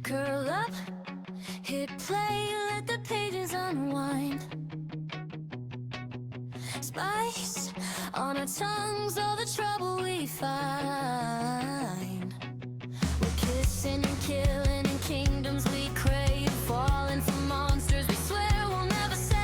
Curl up, hit play, let the pages unwind. Spice on our tongues, all the trouble we find. We're kissing and killing in kingdoms we crave, falling for monsters we swear we'll never say.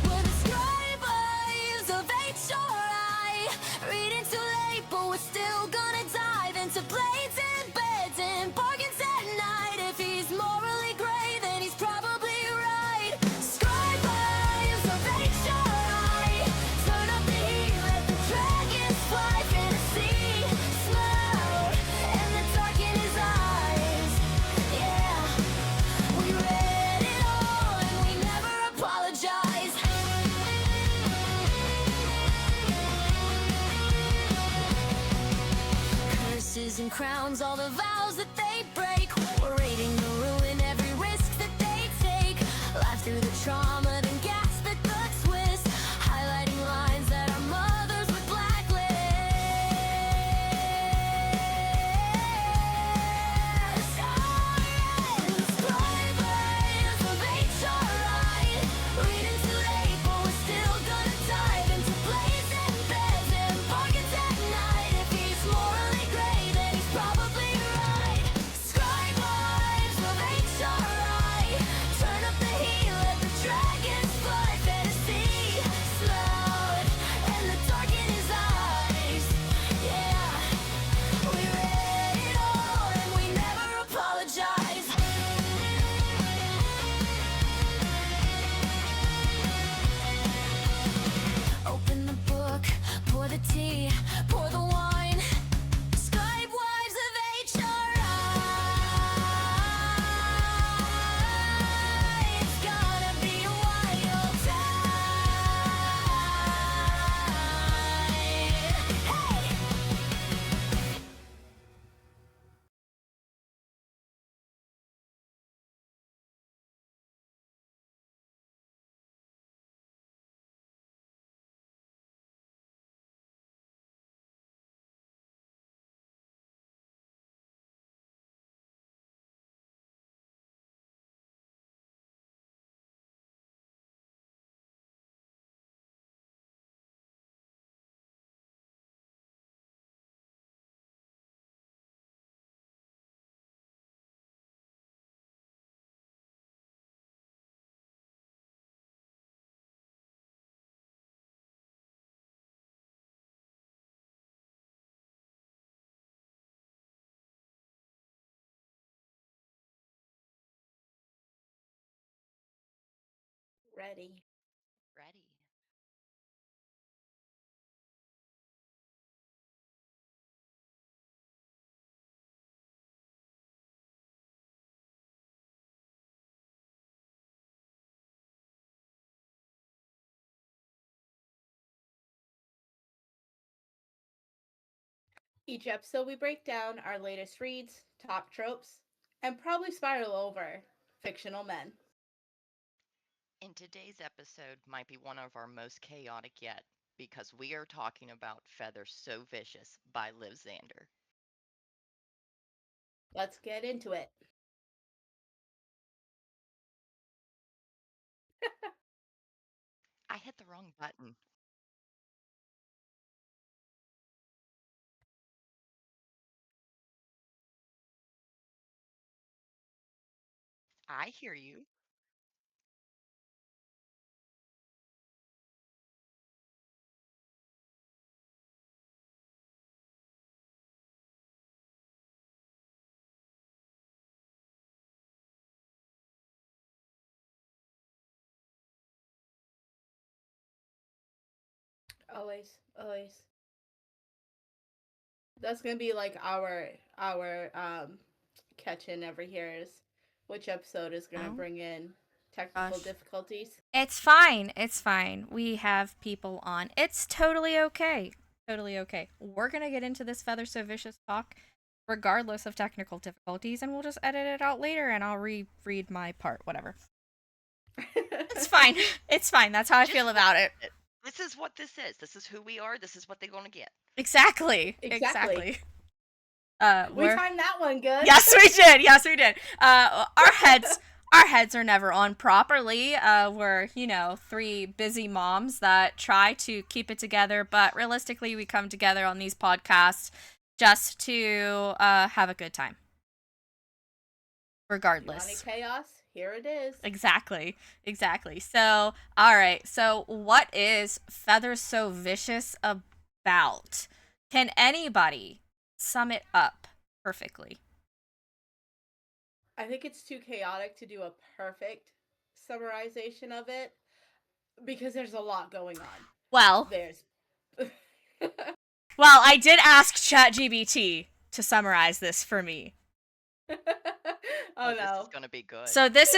We're the scribes of HRI, reading too late, but we're still gonna dive into blades and beds and bargains at night. If he's morally gray, then he's probably right. Scribes of HRI, turn up the heat, let the dragons fly. Fantasy, slow, and the dark in his eyes. Yeah, we read it all and we never apologize. Curses and crowns, all the vows that they break. We're raiding the ruin, every risk that they take. Laugh through the trauma, then gasp at the twist. Highlighting lines that our mothers would blacklist. Scribes of HRI, reading too late, but we're still gonna dive into blades and beds and bargains at night. If he's morally gray, then he's probably right. Scribes of HRI, turn up the heat, let the dragons fly. Fantasy, slow, and the dark in his eyes. Yeah, we read it all and we never apologize. Open the book, pour the tea, pour the wine. Scribe wives of HRI. It's gonna be a wild time. Hey! Ready. Ready. Each episode, we break down our latest reads, top tropes, and probably spiral over fictional men. And today's episode might be one of our most chaotic yet because we are talking about Feathers So Vicious by Liv Zander. Let's get into it. I hit the wrong button. I hear you. Always, always. That's gonna be like our catch in every here is which episode is gonna Oh. bring in technical Gosh. difficulties. It's fine. It's fine. We have people on. It's totally okay. Totally okay. We're going to get into this Feather So Vicious talk regardless of technical difficulties, and we'll just edit it out later and I'll reread my part, whatever. It's fine. It's fine. That's how I feel about it. This is what this is. This is who we are. This is what they're going to get. Exactly. Exactly. We We're timed that one good. Yes, we did. Yes, we did. Our heads are never on properly. We're, three busy moms that try to keep it together, but realistically, we come together on these podcasts just to have a good time. Regardless. You want any chaos? Here it is. Exactly. So, all right. So, what is Feather So Vicious about? Can anybody sum it up perfectly? I think it's too chaotic to do a perfect summarization of it because there's a lot going on. Well, There's I did ask ChatGPT to summarize this for me. Oh This no. is going to be good. So this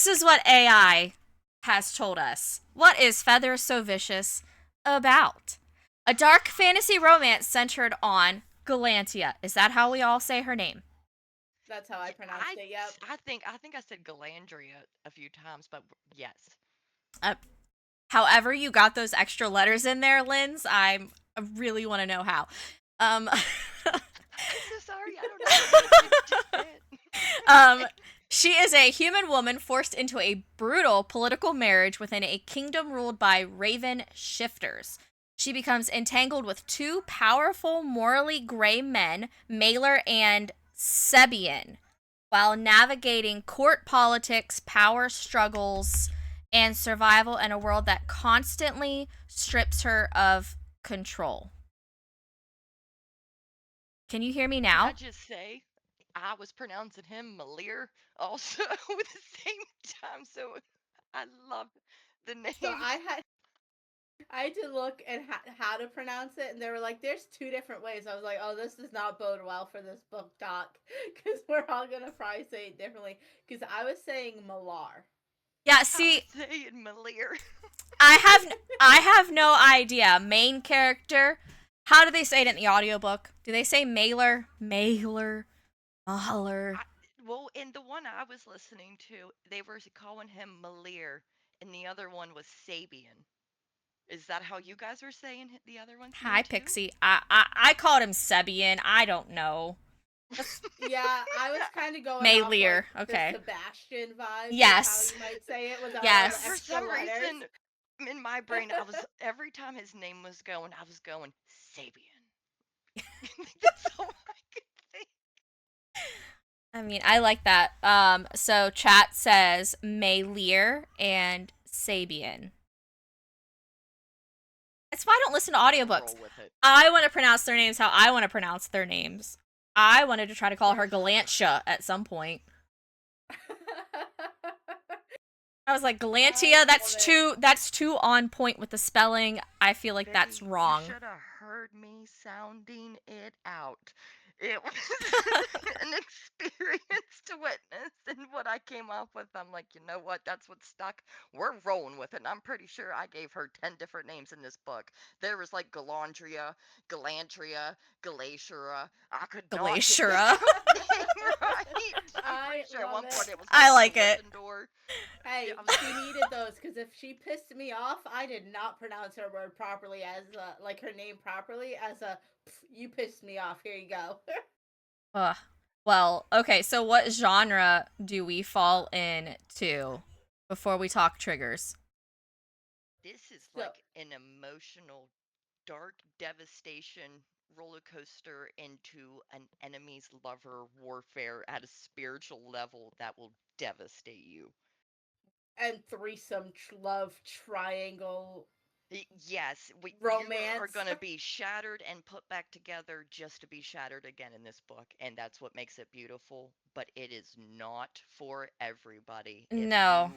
is what AI has told us. What is Feather So Vicious about? A dark fantasy romance centered on Galantia. Is that how we all say her name? That's how I pronounced it, yep. I think I said Galandria a few times, but yes. However you got those extra letters in there, Linz, I really want to know how. I'm so sorry. I don't know. She is a human woman forced into a brutal political marriage within a kingdom ruled by Raven shifters. She becomes entangled with two powerful, morally gray men, Mailer and Sebian, while navigating court politics, power struggles, and survival in a world that constantly strips her of control. Can you hear me Can now? I just say, I was pronouncing him Malir also at the same time, so I love the name. So I had to look at how to pronounce it, and they were like, "There's two different ways." I was like, "Oh, this does not bode well for this book talk, because we're all gonna probably say it differently." Because I was saying Malar. Yeah, see, I was saying Malir. I have no idea. Main character. How do they say it in the audiobook? Do they say Mailer? Mahler? Well, in the one I was listening to, they were calling him Malir, and the other one was Sabian. Is that how you guys were saying the other one's Hi, name too? Pixie. I called him Sebian. I don't know. Yeah, I was kind of going Mailer, off, like, okay. the Sebastian vibe. Yes. Is how you might say it without Yes. all the For extra some letters. reason, in my brain, I was every time his name was going, I was going Sabian. That's all I could think. I mean, I like that. So chat says Mailer and Sabian. That's why I don't listen to audiobooks. Roll with it. I want to pronounce their names how I want to pronounce their names. I wanted to try to call her Galantia at some point. I was like, Galantia, that's too on point with the spelling. I feel like that's Baby, wrong. You should have heard me sounding it out. It was an experience to witness, and what I came up with, I'm like, you know what? That's what stuck. We're rolling with it. And I'm pretty sure I gave her 10 different names in this book. There was like Galandria, Galantria, Galatiura. I could not get Galatiura. this name right. I'm I pretty sure at love one point it. it was I like it. Gryffindor. Hey, Yeah, I was- she needed those, because if she pissed me off, I did not pronounce her word properly as like her name properly as a you pissed me off. Here you go. Ugh. Well, okay, so what genre do we fall into before we talk triggers? This is So- like an emotional, dark devastation roller coaster into an enemy's lover warfare at a spiritual level that will devastate you. And threesome love triangle. Yes, you are Romance. going to be shattered and put back together just to be shattered again in this book, and that's what makes it beautiful, but it is not for everybody. No.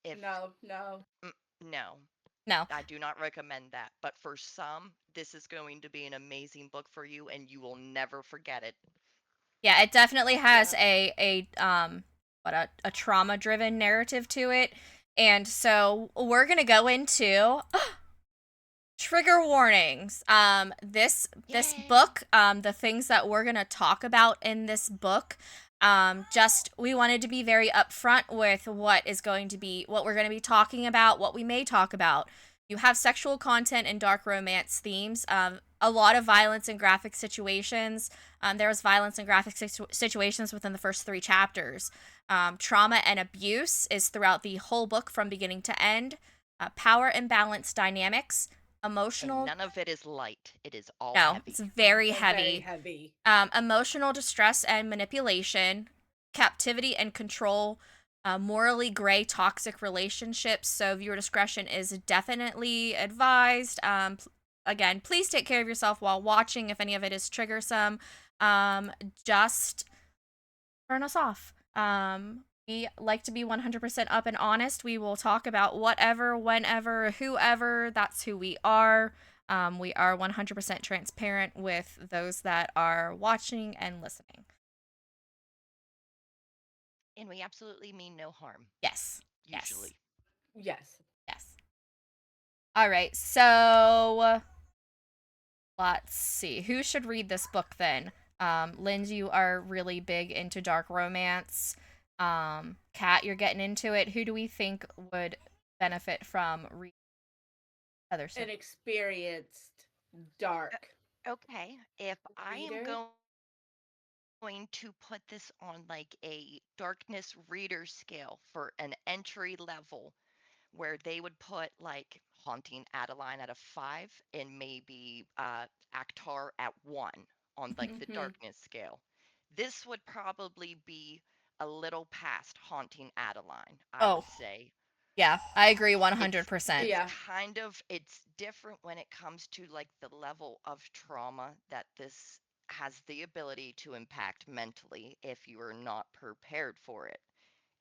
No. No, I do not recommend that, but for some, this is going to be an amazing book for you, and you will never forget it. Yeah, it definitely has a trauma-driven narrative to it. And so we're going to go into trigger warnings. This Yay. book, the things that we're going to talk about in this book, Just we wanted to be very upfront with what we're going to be talking about, what we may talk about. You have sexual content and dark romance themes, a lot of violence and graphic situations. There was violence and graphic situations within the first 3 chapters. Trauma and abuse is throughout the whole book from beginning to end. Power imbalance dynamics, And emotional. none of it is light. It is all No, heavy. it's very Very heavy. heavy. Emotional distress and manipulation, captivity and control, morally gray toxic relationships. So viewer discretion is definitely advised. Again, please take care of yourself while watching. If any of it is triggersome, just turn us off. We like to be 100% up and honest. We will talk about whatever, whenever, whoever. That's who we are. We are 100% transparent with those that are watching and listening. And we absolutely mean no harm, Yes. usually. Yes. Yes. All right. So let's see. Who should read this book then? Linz, you are really big into dark romance. Kat, you're getting into it. Who do we think would benefit from reading other stuff? An experienced dark Okay, if I am reader. going to put this on like a darkness reader scale for an entry level, where they would put like Haunting Adeline at a 5 and maybe Actar at 1 on like the Mhm. darkness scale. This would probably be a little past Haunting Adeline, I Oh, would say. yeah, I agree It's 100%. Yeah. it's different when it comes to like the level of trauma that this has the ability to impact mentally if you are not prepared for it.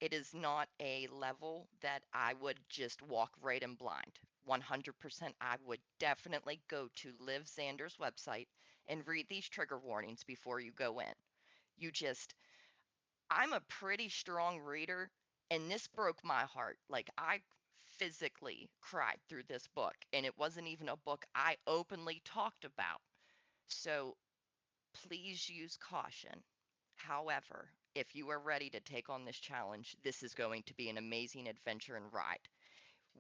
It is not a level that I would just walk right in blind. 100%, I would definitely go to Liv Zander's website and read these trigger warnings before you go in. You just, I'm a pretty strong reader, and this broke my heart. Like, I physically cried through this book, and it wasn't even a book I openly talked about. So please use caution. However, if you are ready to take on this challenge, this is going to be an amazing adventure and ride.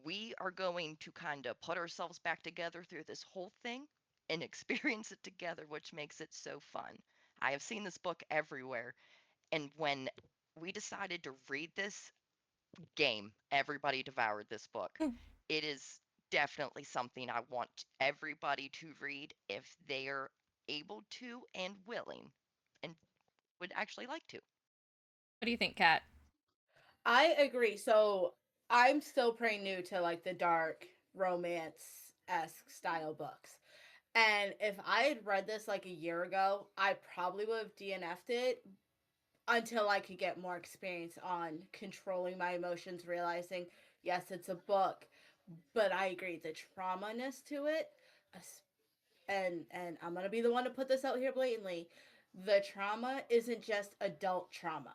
We are going to kind of put ourselves back together through this whole thing and experience it together, which makes it so fun. I have seen this book everywhere, and when we decided to read this game, everybody devoured this book. It is definitely something I want everybody to read if they're able to and willing and would actually like to. What do you think, Kat? I agree. So I'm still pretty new to like the dark romance esque style books. And if I had read this like a year ago, I probably would have DNF'd it until I could get more experience on controlling my emotions, realizing, yes, it's a book, but I agree, the traumaness to it, and I'm gonna be the one to put this out here blatantly, the trauma isn't just adult trauma.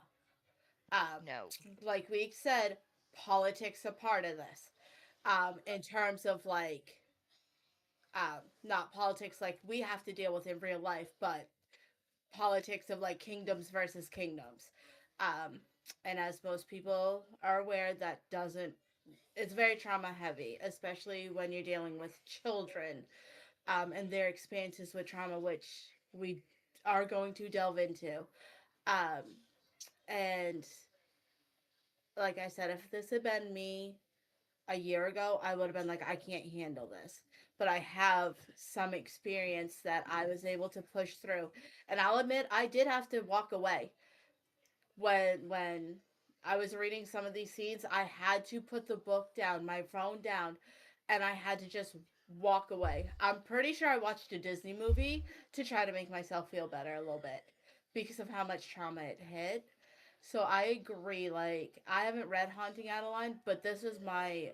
Um, No. like we said, politics a part of this. In terms of like, not politics like we have to deal with in real life, but politics of like kingdoms versus kingdoms. Um, and as most people are aware, that doesn't, it's very trauma heavy, especially when you're dealing with children, and their experiences with trauma, which we are going to delve into. Um, and like I said, if this had been me a year ago, I would have been like, I can't handle this. But I have some experience that I was able to push through. And I'll admit, I did have to walk away when I was reading some of these scenes. I had to put the book down, my phone down, and I had to just walk away. I'm pretty sure I watched a Disney movie to try to make myself feel better a little bit because of how much trauma it hit. So I agree. Like I haven't read Haunting Adeline, but this is my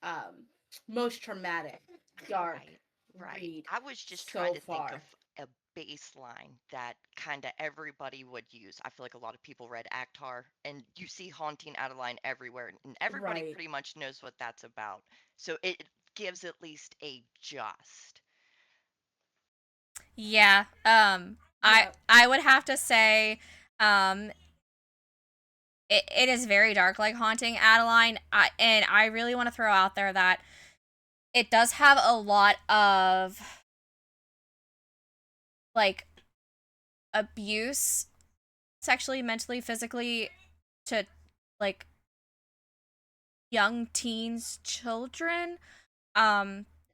um most traumatic dark Right. Right. read I was just trying so to think of far. a baseline that kind of everybody would use. I feel like a lot of people read Actar, and you see Haunting Adeline everywhere, and everybody Right. pretty much knows what that's about. So it gives at least a just. Yeah. I Yeah. I would have to say Um, it is very dark, like Haunting Adeline. And I really want to throw out there that it does have a lot of like abuse, sexually, mentally, physically, to like young teens, children.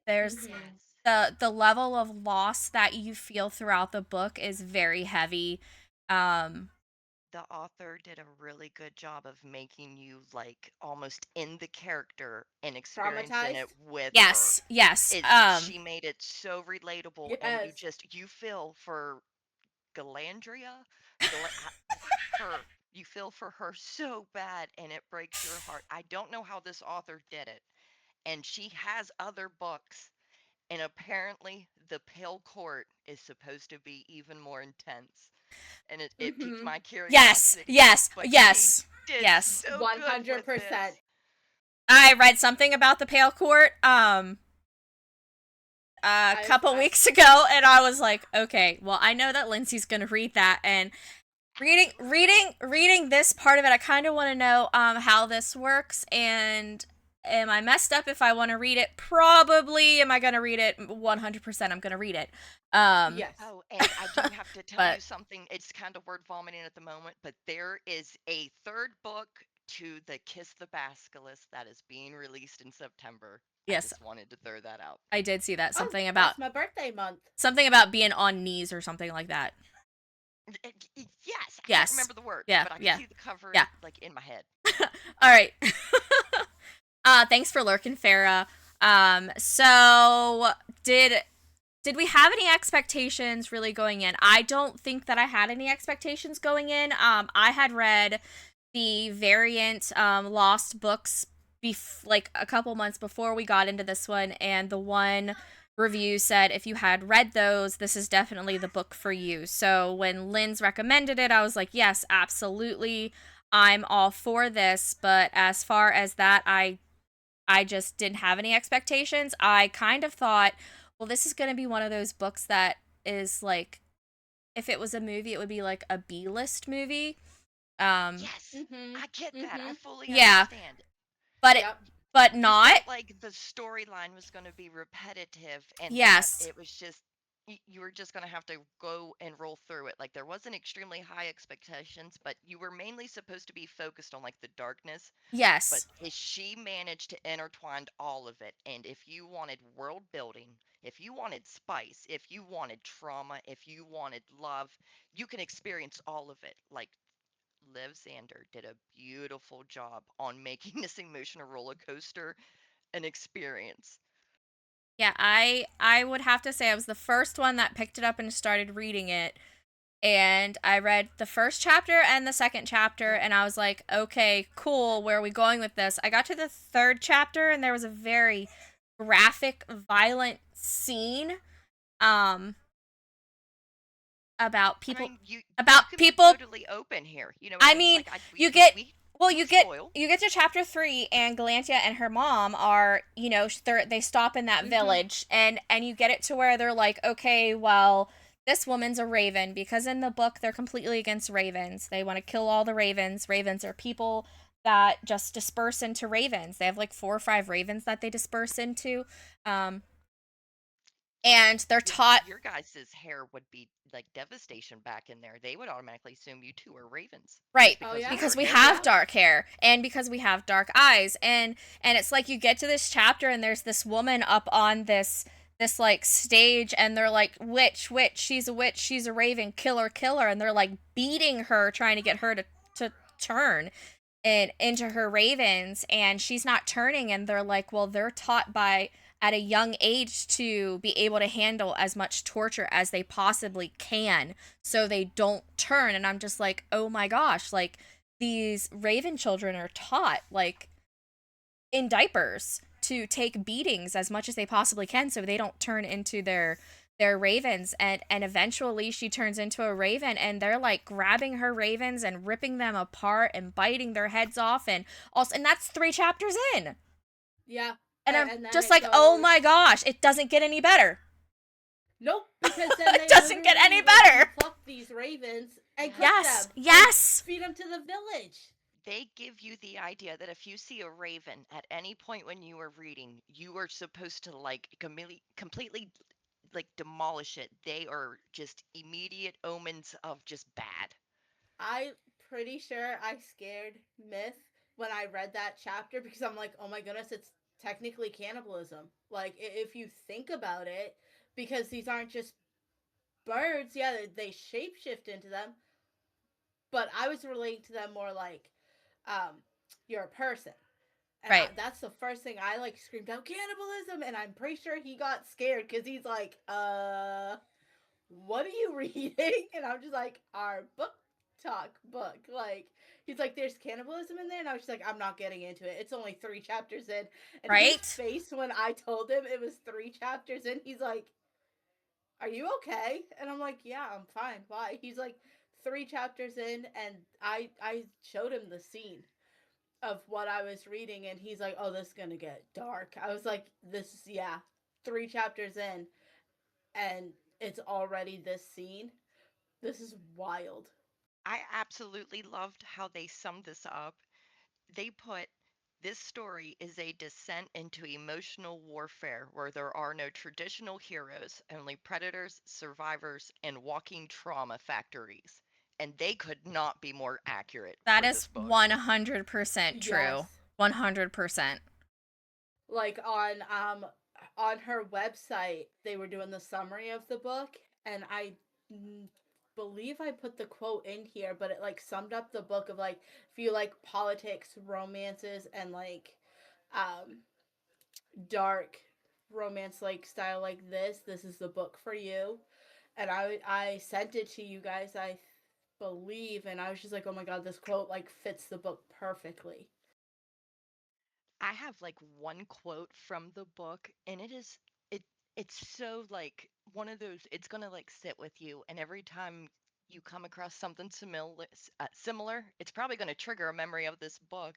There's Mhm. Yes. the level of loss that you feel throughout the book is very heavy. Um, The author did a really good job of making you like almost in the character and experiencing it Traumatized? with her. yes, yes. She made it so relatable, and Yes. you feel for Galandria, her. You feel for her so bad, and it breaks your heart. I don't know how this author did it, and she has other books, and apparently the Pale Court is supposed to be even more intense, and it piqued Mhm. my Yes, curiosity. yes, But she yes, did yes. so good with 100%. this. I read something about the Pale Court a I've couple weeks ago, and I was like, okay, well, I know that Lindsay's gonna read that, and reading this part of it, I kind of want to know how this works, and am I messed up if I want to read it? Probably. Am I gonna read it? 100%. I'm gonna read it. Um, Yes. Oh, and I do have to tell you but something. It's kind of word vomiting at the moment, but there is a third book to the Kiss the Basilisk that is being released in September. I yes, just wanted to throw that out. I did see that. Oh, Something about that's my birthday month. being on knees or something like that. Yes, I can't Yes. remember the word, Yeah. but I can Yeah. see the cover Yeah. like in my head. All right. Thanks for lurking, Farah. So did we have any expectations really going in? I don't think that I had any expectations going in. I had read the variant Lost books like a couple months before we got into this one, and the one review said if you had read those, this is definitely the book for you. So when Lynn's recommended it, I was like, yes, absolutely. I'm all for this, but as far as that, I just didn't have any expectations. I kind of thought, well, this is going to be one of those books that is like, if it was a movie, it would be like a B-list movie. Yes, Mhm. I get that. I Mhm. fully Yeah, understand. but Yep. You not. felt like the storyline was going to be repetitive and that Yes. it was just you were just going to have to go and roll through it. Like there wasn't extremely high expectations, but you were mainly supposed to be focused on like the darkness. But Yes. she managed to intertwine all of it. And if you wanted world building, if you wanted spice, if you wanted trauma, if you wanted love, you can experience all of it. Like Liv Zander did a beautiful job on making this emotional roller coaster an experience. Yeah, I would have to say I was the first one that picked it up and started reading it. And I read the first chapter and the second chapter, Yep. and I was like, okay, cool, where are we going with this? I got to the third chapter, and there was a very graphic, violent scene um about I people mean, you about can be people. totally open here. You know what I I mean? mean, Like you get we well, won't spoil. you get to chapter 3, and Galantia and her mom are, they stop in that Mhm. village, and you get it to where they're like, okay, well, this woman's a raven, because in the book they're completely against ravens. They want to kill all the ravens. Ravens are people that just disperse into ravens. They have like 4 or 5 ravens that they disperse into. Um, and they're taught. Your guys' hair would be like devastation back in there. They would automatically assume you two are ravens Right, just Oh because of yeah. your because we hair have Yep. color. dark hair, and because we have dark eyes, and it's like you get to this chapter, and there's this woman up on this like stage, and they're like, witch, she's a witch, she's a raven, kill her, and they're like beating her, trying to get her to turn and into her ravens, and she's not turning, and they're like, well, they're taught by at a young age to be able to handle as much torture as they possibly can so they don't turn. And I'm just like, oh my gosh, like these raven children are taught like in diapers to take beatings as much as they possibly can so they don't turn into their ravens. And eventually she turns into a raven, and they're like grabbing her ravens and ripping them apart and biting their heads off, and also, and that's 3 chapters in. Yeah. And I'm And then just it like, oh goes. my gosh, it doesn't get any better. Nope. Because then It they doesn't get literally any like better. pluck these ravens and cook Yes. them. Yes. And feed them to the village. They give you the idea that if you see a raven at any point when you are reading, you are supposed to like completely like demolish it. They are just immediate omens of just bad. I'm pretty sure I scared Myth when I read that chapter because I'm like, oh my goodness, it's technically cannibalism. Like, if you think about it, because these aren't just birds, yeah, they shapeshift into them, but I was relating to them more like, um, you're a person. And Right. that's the first thing I like screamed out, cannibalism, and I'm pretty sure he got scared because he's like, what are you reading? And I'm just like, our book talk book. Like, he's like, there's cannibalism in there, and I was just like, I'm not getting into it. It's only 3 chapters in. And his Right. face when I told him it was 3 chapters in, he's like, are you okay? And I'm like, yeah, I'm fine. Why? He's like, 3 chapters in, and I showed him the scene of what I was reading, and he's like, oh, this is gonna get dark. I was like, this is, yeah, 3 chapters in, and it's already this scene. This is wild. I absolutely loved how they summed this up. They put this story is a descent into emotional warfare where there are no traditional heroes, only predators, survivors, and walking trauma factories. And they could not be more accurate That for is this book. 100% true. Yes. 100%. Like on her website, they were doing the summary of the book, and I believe I put the quote in here, but it like summed up the book of like, if you like politics, romances, and like um dark romance like style like this is the book for you. And I sent it to you guys, I believe, and I was just like, oh my god, this quote like fits the book perfectly. I have like one quote from the book, and it it's so like one of those. It's gonna like sit with you, and every time you come across something similar, it's probably gonna trigger a memory of this book.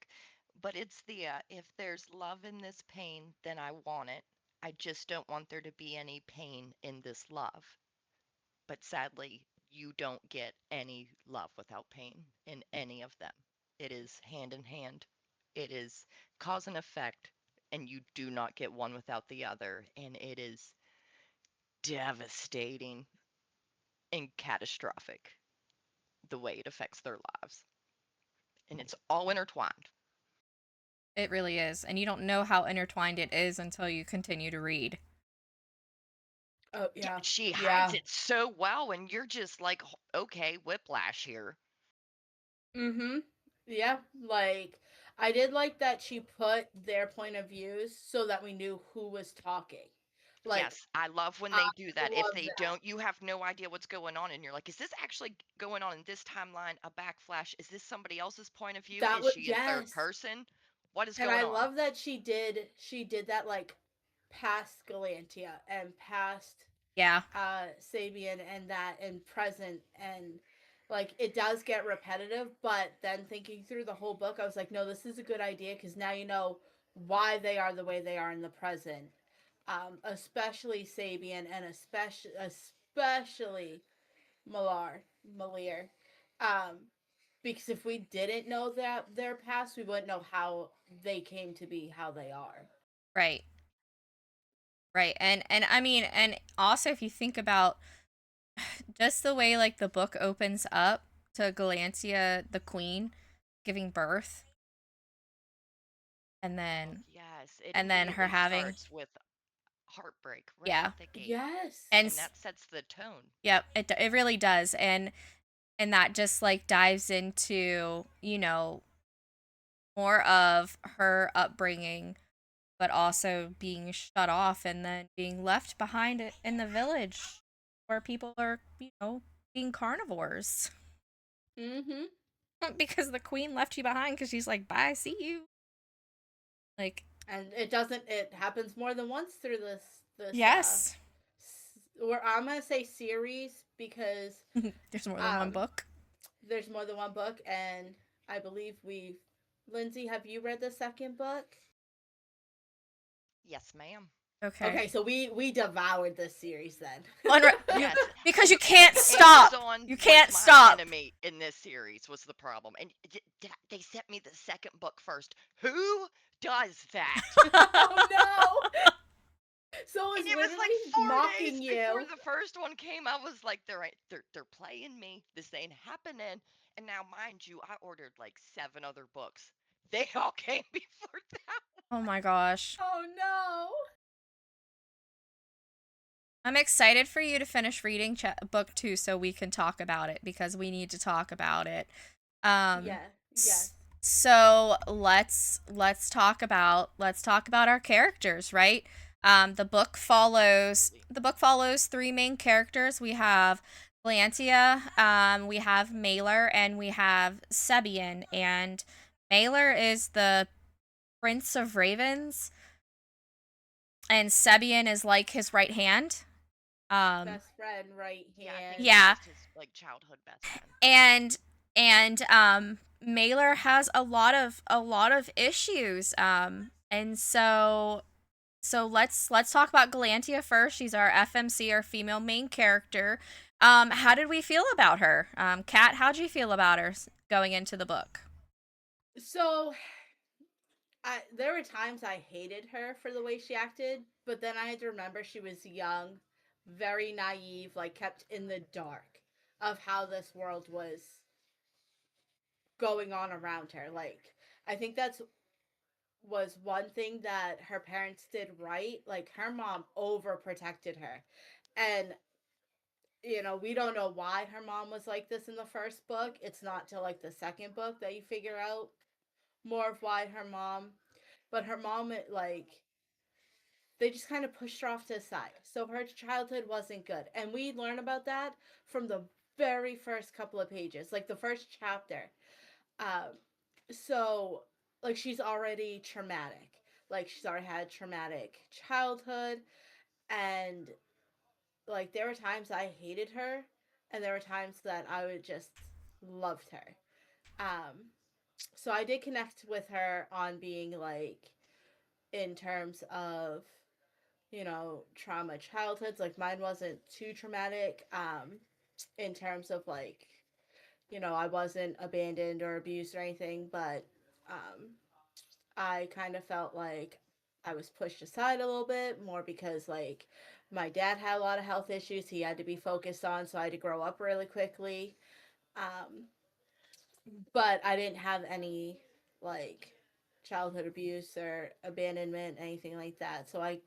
But it's the if there's love in this pain, then I want it. I just don't want there to be any pain in this love. But sadly, you don't get any love without pain in any of them. It is hand in hand. It is cause and effect, and you do not get one without the other. And it is devastating and catastrophic the way it affects their lives. And it's all intertwined. It really is. And you don't know how intertwined it is until you continue to read. Oh Yeah, yeah. she hides Yeah. it so well, and you're just like, okay, whiplash here. Mm-hmm. Yeah, like I did like that she put their point of views so that we knew who was talking. Like Yes, I love when I they do that. If love they that. don't, you have no idea what's going on, and you're like, is this actually going on in this timeline? A backflash? Is this somebody else's point of view? That Is was, she in third yes. person? What is And going I on? love that she did that like past Galantia and past Yeah. Sabian and that and present, and like it does get repetitive, but then thinking through the whole book, I was like, no, this is a good idea because now you know why they are the way they are in the present. Especially Sabian and especially Malir. Um, because if we didn't know that their past, we wouldn't know how they came to be how they are. Right. Right. And I mean, and also if you think about just the way like the book opens up to Galantia the queen giving birth and Oh, then yes, it her immediately having, starts with heartbreak right yeah. out the gate, Yes. And and that sets the tone. yep, it really does. And that just like dives into, you know, more of her upbringing, but also being shut off and then being left behind in the village where people are, you know, being carnivores. Mm-hmm. Because the queen left you behind because she's like, bye, see you. Like, And it doesn't. It happens more than once through this. yes, Or I'm gonna say series because there's more than one um, book. there's more than one book, and I believe Lindsay, have you read the second book? Yes, ma'am. Okay, so we devoured this series then. Yes. Because you can't stop. Amazon You was can't my stop. enemy in this series was the problem. And they sent me the second book first. Who does that? Oh no! So And it's it was like literally 4 mocking days you. before the first one came. I was like, they're playing me. This ain't happening. And now, mind you, I ordered like 7 other books. They all came before that. Oh my gosh. Oh no! I'm excited for you to finish reading book 2 so we can talk about it because we need to talk about it. Yeah. Yes. So let's talk about our characters, right? The book follows Absolutely. 3 main characters. We have Glantia, we have Mailer, and we have Sebian. And Mailer is the Prince of Ravens, and Sebian is like his right hand. Best friend, right Yeah, I think hand. he's Yeah, just his like childhood best friend. and Mailer has a lot of issues. And so let's talk about Galantia first. She's our FMC, our female main character. How did we feel about her? Kat, how'd you feel about her going into the book? So there were times I hated her for the way she acted, but then I had to remember she was young, very naive, like kept in the dark of how this world was going on around her. Like I think that's was one thing that her parents did right. Like her mom overprotected her. And we don't know why her mom was like this in the first book. It's not till like the second book that you figure out more of why her mom, but her mom like they just kind of pushed her off to the side. So her childhood wasn't good. And we learn about that from the very first couple of pages, like the first chapter. Um, so, like, she's already traumatic. Like, she's already had a traumatic childhood. And, like, there were times I hated her, and there were times that I would just loved her. So I did connect with her on being, like, in terms of trauma childhoods. Like mine wasn't too traumatic in terms of like I wasn't abandoned or abused or anything, but um I kind of felt like I was pushed aside a little bit more because like my dad had a lot of health issues he had to be focused on, so I had to grow up really quickly. um but I didn't have any like childhood abuse or abandonment, anything like that. So I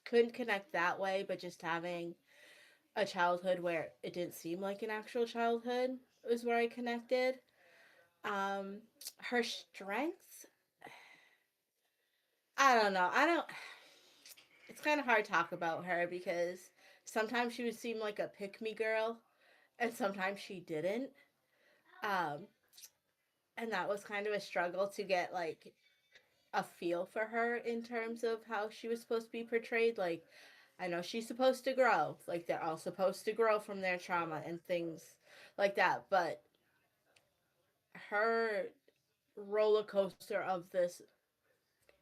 couldn't connect that way, but just having a childhood where it didn't seem like an actual childhood was where I connected. Her strengths, I don't know. I don't. It's kind of hard to talk about her because sometimes she would seem like a pick me girl, and sometimes she didn't. Um, and that was kind of a struggle to get like a feel for her in terms of how she was supposed to be portrayed. Like, I know she's supposed to grow. Like, they're all supposed to grow from their trauma and things like that. But her roller coaster of this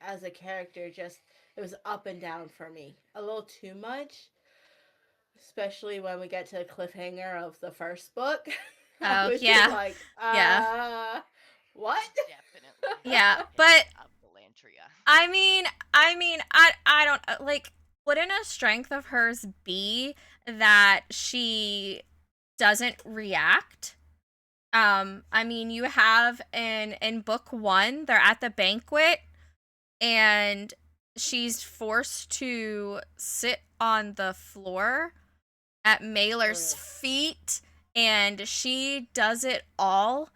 as a character just, it was up and down for me. A little too much, especially when we get to the cliffhanger of the first book. I Oh, was just yeah. like, Yeah. what? Definitely. Yeah, The but end of Galantria. I don't like, wouldn't a strength of hers be that she doesn't react? You have in book 1, they're at the banquet and she's forced to sit on the floor at Mailer's feet, and she does it all.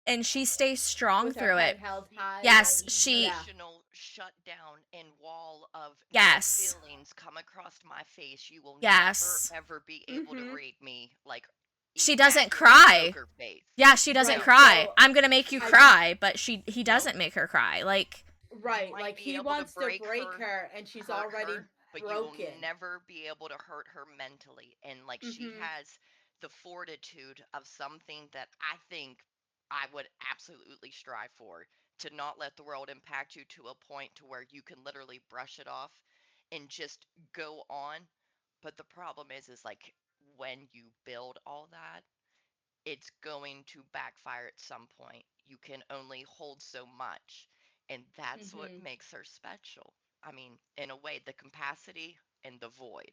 And she stays strong With her through head it. held high. Yes, like, she yeah. Emotional shutdown and wall of Yes. no feelings come across my face. You will Yes. never ever be able to Mhm. read me like She doesn't immaculate cry. poker face. Yeah, she doesn't Right, cry. so I'm gonna make you I cry, but he Nope. doesn't make her cry. Like, You right, might like be he able to wants to break her and she's hurt already her, but you will broken. never be able to hurt her mentally. And like she Mhm. has the fortitude of something that I think I would absolutely strive for to not let the world impact you to a point to where you can literally brush it off and just go on. But the problem is like when you build all that, it's going to backfire at some point. You can only hold so much, and that's what Mm-hmm. makes her special. I mean, in a way, the capacity and the void.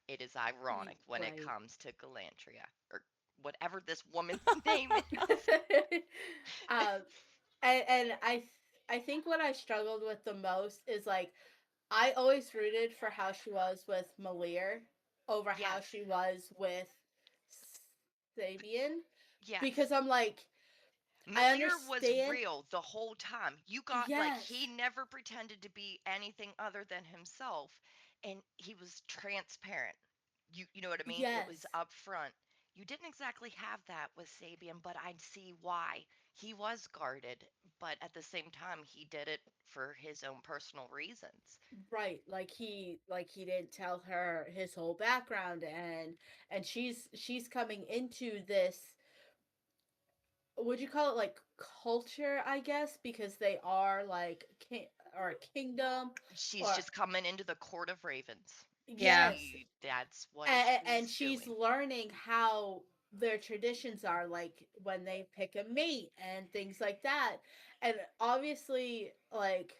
It is ironic when it Right. comes to Galantria, or whatever this woman's name is. um, and I think what I struggled with the most is like I always rooted for how she was with Malir over how Yes, she was with Sabian yes. because I'm like I Malir was understand. real the whole time. You got like Yes. he never pretended to be anything other than himself, and he was transparent. You know what I mean? It was Yes. upfront. You didn't exactly have that with Sabian, but I'd see why. He was guarded, but at the same time he did it for his own personal reasons. Right. Like he didn't tell her his whole background and she's coming into this, would you call it like culture, I guess, because they are like or a kingdom She's or just coming into the court of ravens. Yeah. yes, That's what and she's she's doing. learning how their traditions are, like when they pick a mate and things like that. And obviously, like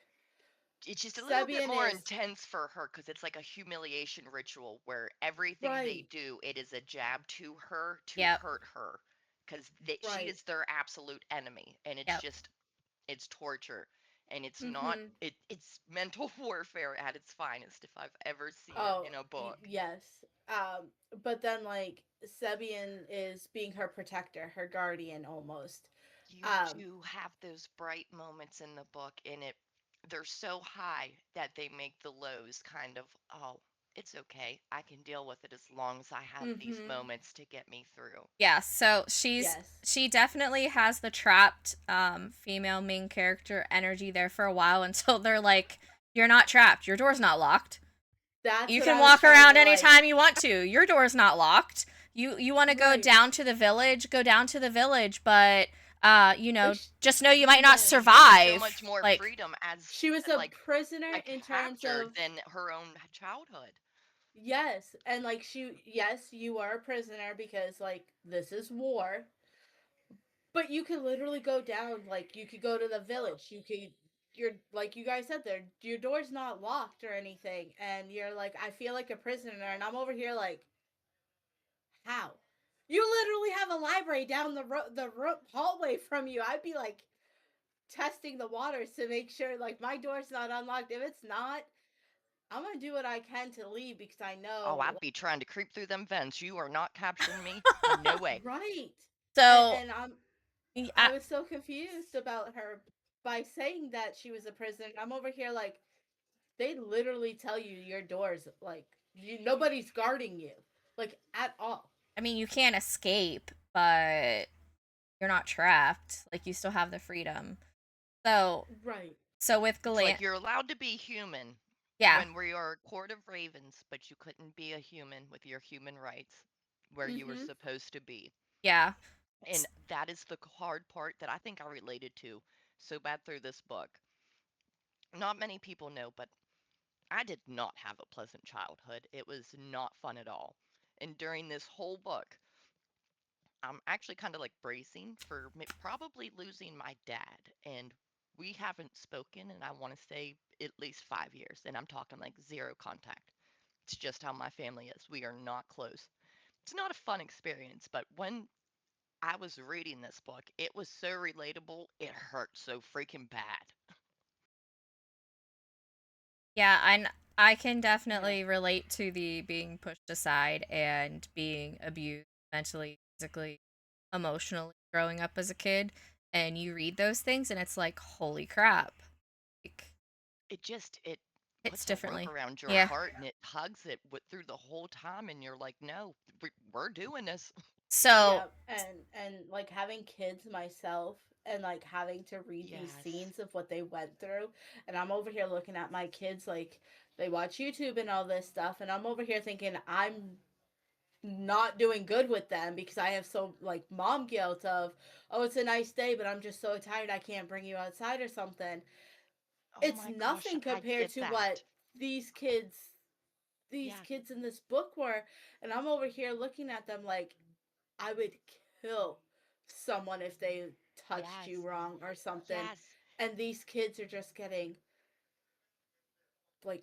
It's just a little bit Sebian more is intense for her because it's like a humiliation ritual where everything they right, do, it is a jab to her to Yep. hurt her because she right. is their absolute enemy, and it's Yep. just it's torture, and it's not Mm-hmm. it's mental warfare at its finest if I've ever seen it Oh, in a book. yes. But then like Sebian is being her protector, her guardian almost. You Um, do have those bright moments in the book, and they're so high that they make the lows kind of, oh, it's okay. I can deal with it as long as I have these mm-hmm. moments to get me through. Yeah, so Yes. she definitely has the trapped female main character energy there for a while until they're like, you're not trapped. Your door's not locked. That's You what can I was walk trying around to like. anytime you want to. Your door's not locked. You want to go Right. down to the village, go down to the village, but Like just know you might not yes. She has so much survive. more Like, freedom as She was a like prisoner a in terms captor of than her own childhood. yes, and like yes, you are a prisoner because like this is war. But you could literally go down, like you could go to the village. You could you're like you guys said there, your door's not locked or anything, and you're like, I feel like a prisoner, and I'm over here like, how? You literally have a library down the hallway from you. I'd be like testing the waters to make sure like my door's not unlocked. If it's not, I'm gonna do what I can to leave because I Oh, know I'd be trying to creep through them vents. You are not capturing me. No way. right. so And I I, was so confused about her by saying that she was a prisoner. I'm over here like they literally tell you your doors like nobody's guarding you like at all. I mean, you can't escape, but you're not trapped. Like, you still have the freedom. So, Right. so with It's like Galant, you're allowed to be human yeah. when we are a court of ravens, but you couldn't be a human with your human rights where you were Mm-hmm. supposed to be. Yeah. And that is the hard part that I think I related to so bad through this book. Not many people know, but I did not have a pleasant childhood. It was not fun at all. And during this whole book, I'm actually kind of like bracing for probably losing my dad. And we haven't spoken, and I want to say at least 5 years. And I'm talking like zero contact. It's just how my family is. We are not close. It's not a fun experience, but when I was reading this book, it was so relatable. It hurt so freaking bad. Yeah, I can Yeah. definitely relate to the being pushed aside and being abused mentally, physically, emotionally growing up as a kid. And you read those things and it's like, holy crap. Like, It hits puts a rope differently. around your Yeah. heart and it hugs it through the whole time, and you're like, no, we're doing this. So, Yeah, and like having kids myself and like having to read these Yes. scenes of what they went through, and I'm over here looking at my kids like they watch YouTube and all this stuff, and I'm over here thinking not doing good with them because I have so like mom guilt of, oh, it's a nice day, but I'm just so tired I can't bring you outside or something. Oh It's my gosh, nothing I compared get to what that. these kids these Yes, kids in this book were, and I'm over here looking at them like I would kill someone if they touched you yes, wrong or something. yes. And these kids are just getting like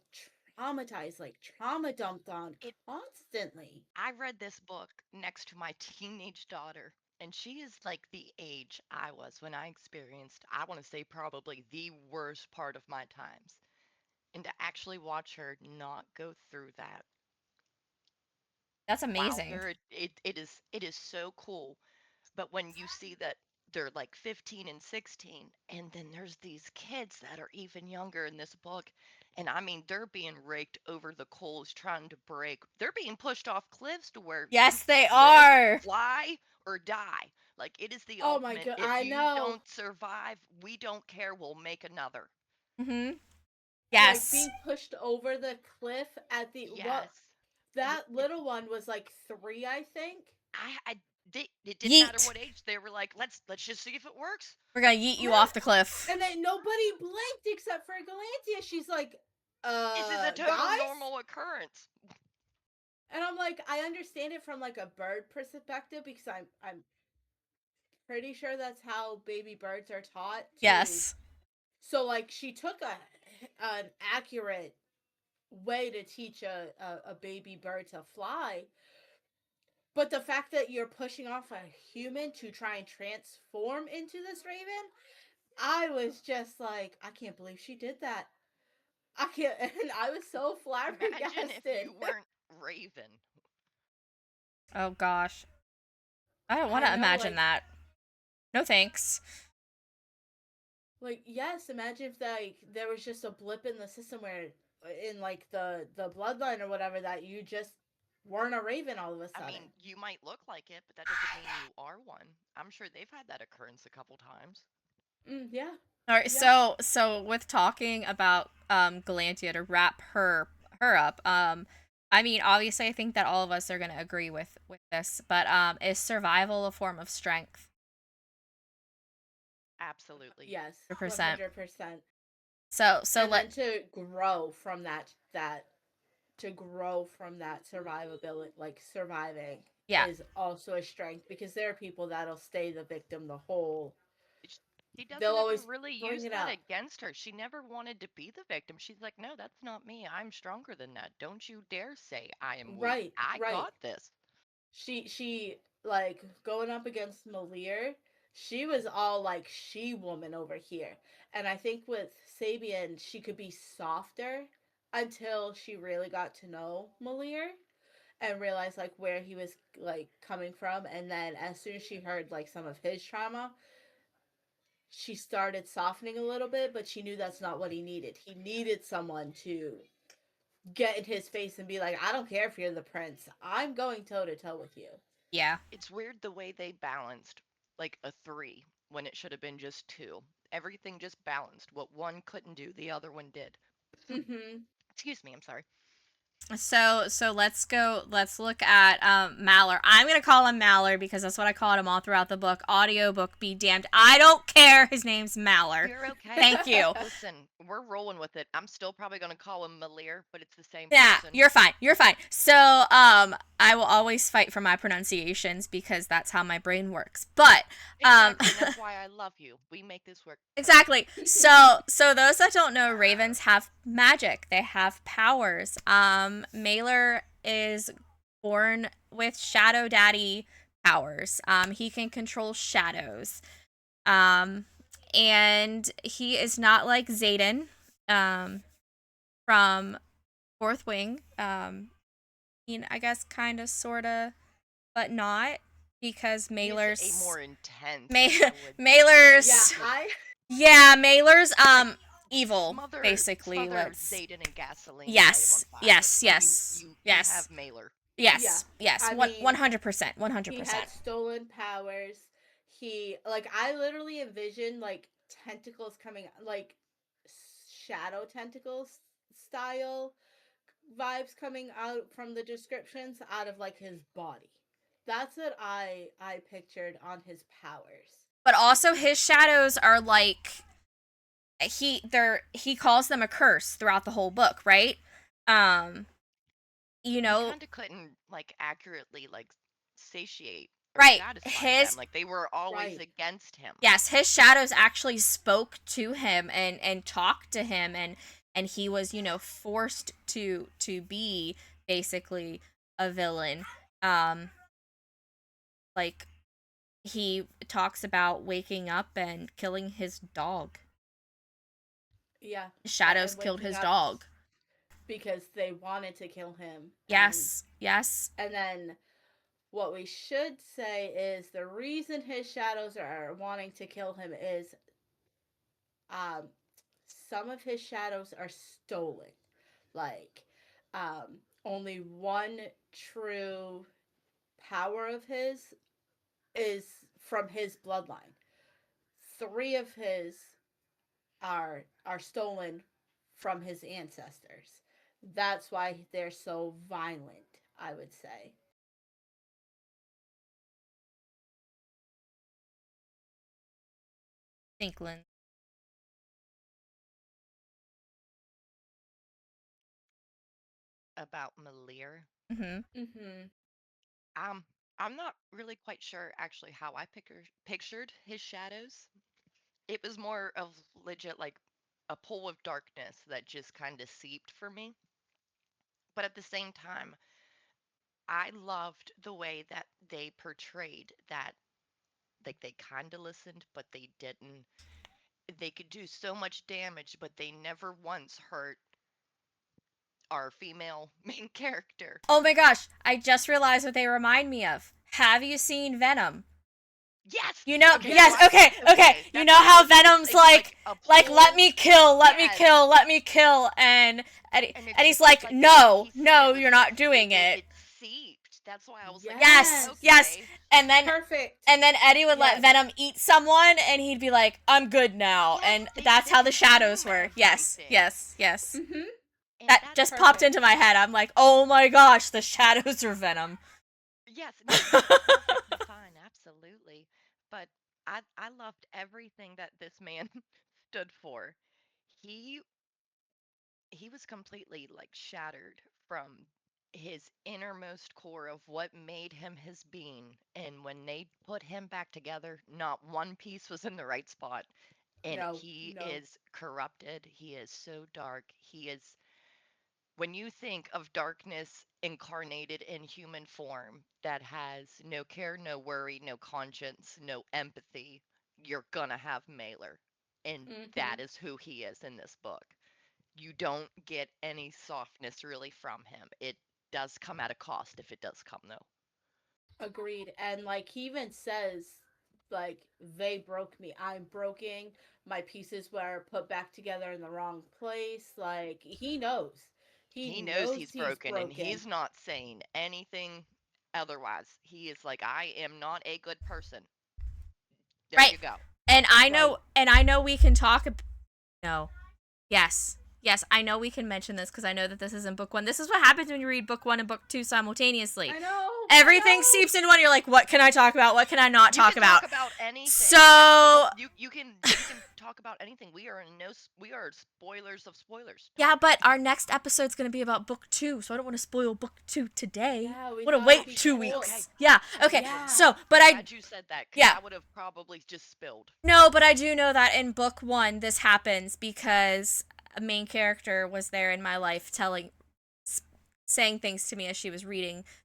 traumatized, like trauma dumped on It constantly. I read this book next to my teenage daughter, and she is like the age I was when I experienced, I want to say, probably the worst part of my times. And to actually watch her not go through that, That's wow, amazing. it is so cool. But when you see that they're like 15 and 16, and then there's these kids that are even younger in this book, and I mean, they're being raked over the coals trying to break. They're being pushed off cliffs to where you Yes, they live, are. fly, or die. Like, it is the Oh my ultimate. god, If I you know. don't survive, we don't care. We'll make another. Mm-hmm. Like Yes. being pushed over the cliff at the what Yes. It, that it, little one was like 3, I think. I did. It didn't matter Yeet. what age they were like. Let's just see if it works. We're gonna yeet you Yeah. off the cliff. And then nobody blinked except for Galantia. She's like, This is a total guys? normal occurrence. And I'm like, I understand it from like a bird perspective because I'm pretty sure that's how baby birds are taught to. Yes. So like she took an accurate way to teach a baby bird to fly. But the fact that you're pushing off a human to try and transform into this raven, I was just like, I can't believe she did that. I can't, and I was so Imagine if flabbergasted. you weren't Raven. Oh gosh. I don't want I to know, imagine that. No thanks. like yes, imagine if like there was just a blip in the system where in like the bloodline or whatever that you just weren't a raven all of a I sudden. mean, you might look like it, but that doesn't mean you are one. I'm sure they've had that occurrence a couple times. Yeah, All right. yeah. So with talking about Galantia to wrap her up, I mean, obviously, I think that all of us are gonna agree with this, but is survival a form of strength? Absolutely. Yes, 100%. 100%. So And then let to grow from that to grow from that survivability, like surviving, yeah. is also a strength because there are people that'll stay the victim the whole. Sh- She They'll doesn't ever always really bring use it that up. against her. She never wanted to be the victim. She's like, no, that's not me. I'm stronger than that. Don't you dare say I am weak. Right, I right. got this. She like going up against Malir. She was all like she woman over here, and I think with Sabian she could be softer until she really got to know Malir and realized like where he was like coming from, and then as soon as she heard like some of his trauma, she started softening a little bit, but she knew that's not what he needed. He needed someone to get in his face and be like, I don't care if you're the prince, I'm going toe to toe with you. Yeah. It's weird the way they balanced like a three when it should have been just two. Everything just balanced. What one couldn't do, the other one did. Mm-hmm. Excuse me, I'm sorry. So let's look at Maller. I'm gonna call him Maller because that's what I called him all throughout the book. Audiobook be damned. I don't care, his name's Maller. You're okay. Thank you. Listen, we're rolling with it. I'm still probably going to call him Malir, but it's the same Yeah, person. you're fine. You're fine. So, I will always fight for my pronunciations because that's how my brain works. But, Exactly, and that's why I love you. We make this work. Perfect. exactly. So those that don't know, ravens have magic. They have powers. Mailer is born with Shadow Daddy powers. He can control shadows. Um, and he is not like Zayden, from Fourth Wing. I guess kind of, sort of, but not because He's a Mailer's more intense, Ma- I would Mailer's say. Yeah, Mailer's Like, evil basically. smother Let's Zayden in gasoline and light him yes, on fire. yes, And yes, you yes, have Mailer. yes, yes. I mean, 100%, he 100%. had stolen powers. He like I literally envisioned like tentacles coming like shadow tentacles style vibes coming out from the descriptions out of like his body. That's what I pictured on his powers. But also his shadows are like he calls them a curse throughout the whole book, right? Um you He know, kind of couldn't like accurately like satiate or right. satisfy them. His Like they were always Right. against him. yes, his shadows actually spoke to him and talked to him, and he was, forced to be basically a villain. Um like he talks about waking up and killing his dog. Yeah. Shadows And killed waking his up dog. because they wanted to kill him. Yes. Yes. And then what we should say is the reason his shadows are wanting to kill him is um some of his shadows are stolen. Like only one true power of his is from his bloodline. Three of his are stolen from his ancestors. That's why they're so violent, I would say. Thinklin. About Malir. Mhm. Mm-hmm. Um, I'm not really quite sure actually how I pictured his shadows. It was more of legit like a pool of darkness that just kind of seeped for me. But at the same time, I loved the way that they portrayed that like they kind of listened, but they didn't. They could do so much damage, but they never once hurt our female main character. Oh my gosh, I just realized what they remind me of. Have you seen Venom? Yes. Okay. So Yes, I okay, okay. You that's know what I how was thinking. Venom's It's like a like, let pool. me kill, let me Yes. kill, let me kill, and And Eddie's it's just like, like no, he said, no, it was you're like not doing it. it seeped. That's why I was like, Yes, oh, yes. okay. And then Perfect. Eddie would let Yes. Venom eat someone, and he'd be like, I'm good now. Yes, And they that's how the shadows consume were. Yes, everything. yes, yes. Mm-hmm. And That that's just popped Perfect. into my head. I'm like, oh my gosh, the shadows are Venom. yes, no, that's perfectly fine, absolutely. But I loved everything that this man stood for. He he was completely like shattered from his innermost core of what made him his being. And when they put him back together, not one piece was in the right spot. And No, he no. is corrupted. He is so dark. He is, when you think of darkness incarnated in human form that has no care, no worry, no conscience, no empathy, you're gonna have Mailer. And Mm-hmm. that is who he is in this book. You don't get any softness really from him. It does come at a cost if it does come, though. Agreed. And like he even says, like, they broke me. I'm broken. My pieces were put back together in the wrong place. Like he knows. He He knows knows he's he's broken and broken. he's not saying anything otherwise. He is like, I am not a good person. There Right. you go. And Right. I know we can talk. No. Yes. Yes, I know we can mention this because I know that this is in book one. This is what happens when you read book one and book two simultaneously. I know. Everything seeps into one. You're like, what can I talk about? What can I not You talk can about? talk about anything. So That's you can talk about anything. We are in no we are spoilers of spoilers. yeah, but our next episode's gonna be about book two, so I don't want to spoil book two today. Yeah, we want to gotta wait be 2 cool. weeks. Okay. Yeah. Okay. Yeah. So, but I'm I glad you said that because yeah. I would have probably just spilled. No, but I do know that in book one this happens because a main character was there in my life saying things to me as she was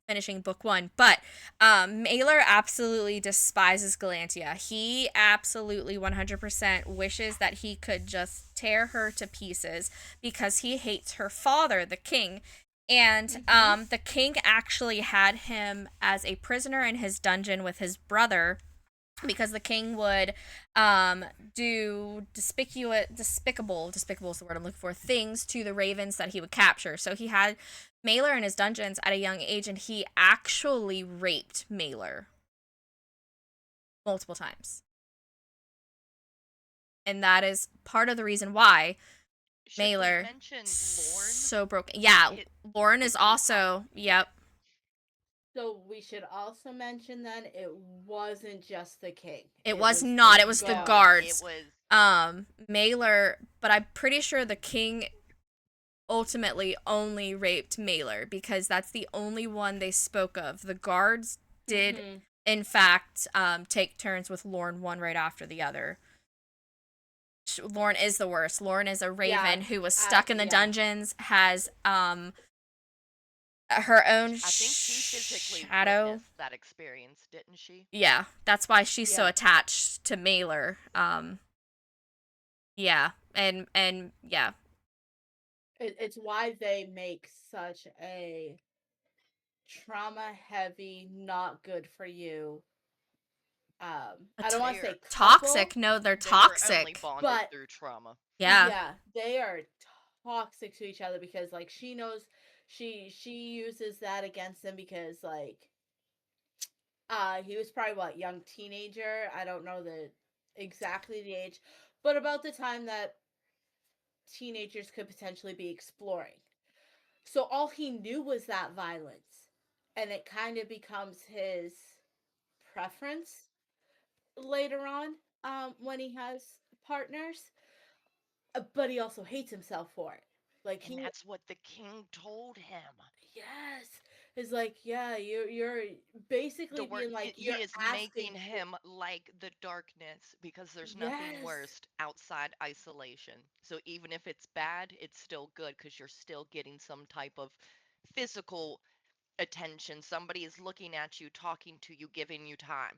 finishing book one. But Mailer absolutely despises Galantia. He absolutely 100% wishes that he could just tear her to pieces because he hates her father, the king. And the king actually had him as a prisoner in his dungeon with his brother because the king would do despicable is the word I'm looking for, things to the ravens that he would capture. So he had Mailer in his dungeons at a young age, and he actually raped Mailer multiple times. And that is part of the reason why Should we Mailer. mention Lorne? So broken. Yeah, It, Lauren the is co-pilot. also. Yep. So we should also mention then it wasn't just the king. It was not. the It was the No, guards. it was. Mailer, but I'm pretty sure the king ultimately only raped Mailer because that's the only one they spoke of. The guards did, Mhm. in fact, take turns with Lorne one right after the other. Lorne is the worst. Lorne is a raven who was stuck in the dungeons, has her own I think she physically shadow. witnessed that experience, didn't she? Yeah, that's why she's so Yeah. attached to Mailer. Yeah, and yeah, It's why they make such a trauma heavy, not good for you. I don't want to They're say toxic. couple, No, they're They were only toxic. bonded but through trauma. Yeah. yeah, they are toxic to each other because like she knows she uses that against him because like he was probably what, young teenager. I don't know exactly the age, but about the time that teenagers could potentially be exploring. So all he knew was that violence, and it kind of becomes his preference later on when he has partners, but he also hates himself for it. Like And he, that's what the king told him. yes, is like, yeah, you're The basically word being like, he you're is asking making him like the darkness because there's nothing yes, worse outside isolation. So even if it's bad, it's still good because you're still getting some type of physical attention. Somebody is looking at you, talking to you, giving you time.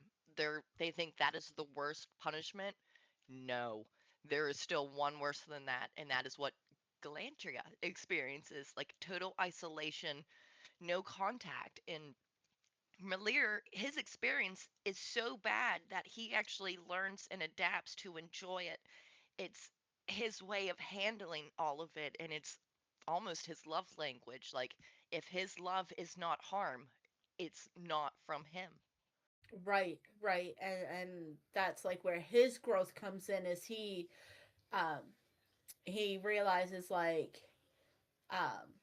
They think that is the worst punishment. No, there is still one worse than that, and that is what Galantria experiences, like total isolation, no contact. And Malir, his experience is so bad that he actually learns and adapts to enjoy it. It's his way of handling all of it, and it's almost his love language. Like, if his love is not harm, it's not from him. right, and that's like where his growth comes in, is um he realizes like um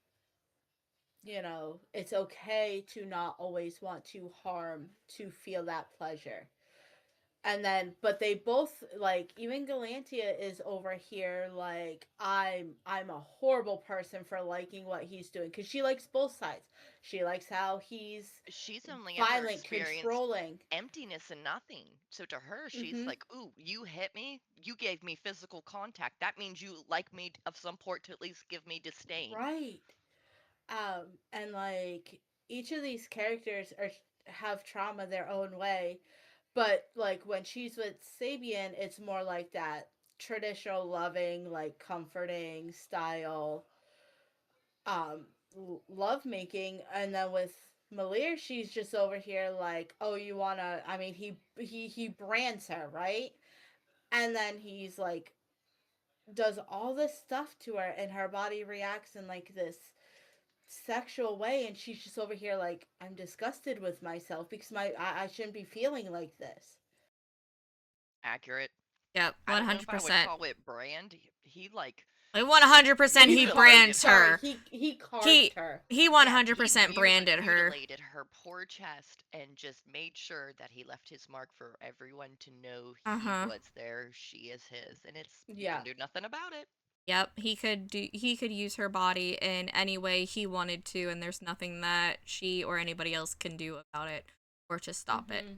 it's okay to not always want to harm to feel that pleasure. And then but they both, like, even Galantia is over here like, I'm a horrible person for liking what he's doing, because she likes both sides. She likes how he's She's only ever violent, experienced controlling. emptiness and nothing. So to her, she's Mm-hmm. like, ooh, you hit me, you gave me physical contact. That means you like me of some port to at least give me disdain. Right. And like, each of these characters are have trauma their own way. But like when she's with Sabian, it's more like that traditional loving, like comforting style love making. And then with Malir, she's just over here like, oh, you wanna, I mean, he brands her, right? And then he's like, does all this stuff to her, and her body reacts in like this sexual way, and she's just over here like, I'm disgusted with myself because I shouldn't be feeling like this. Accurate. Yep. I don't know if I would 100%. call it brand. He like 100% he mutilated brands her. her. He carved He her. he Yeah, he 100% branded her. mutilated her poor chest and just made sure that he left his mark for everyone to know Uh he huh. was there, she is his, and you Yeah. can do nothing about it. Yep, he could use her body in any way he wanted to, and there's nothing that she or anybody else can do about it or to stop it. Mm-hmm.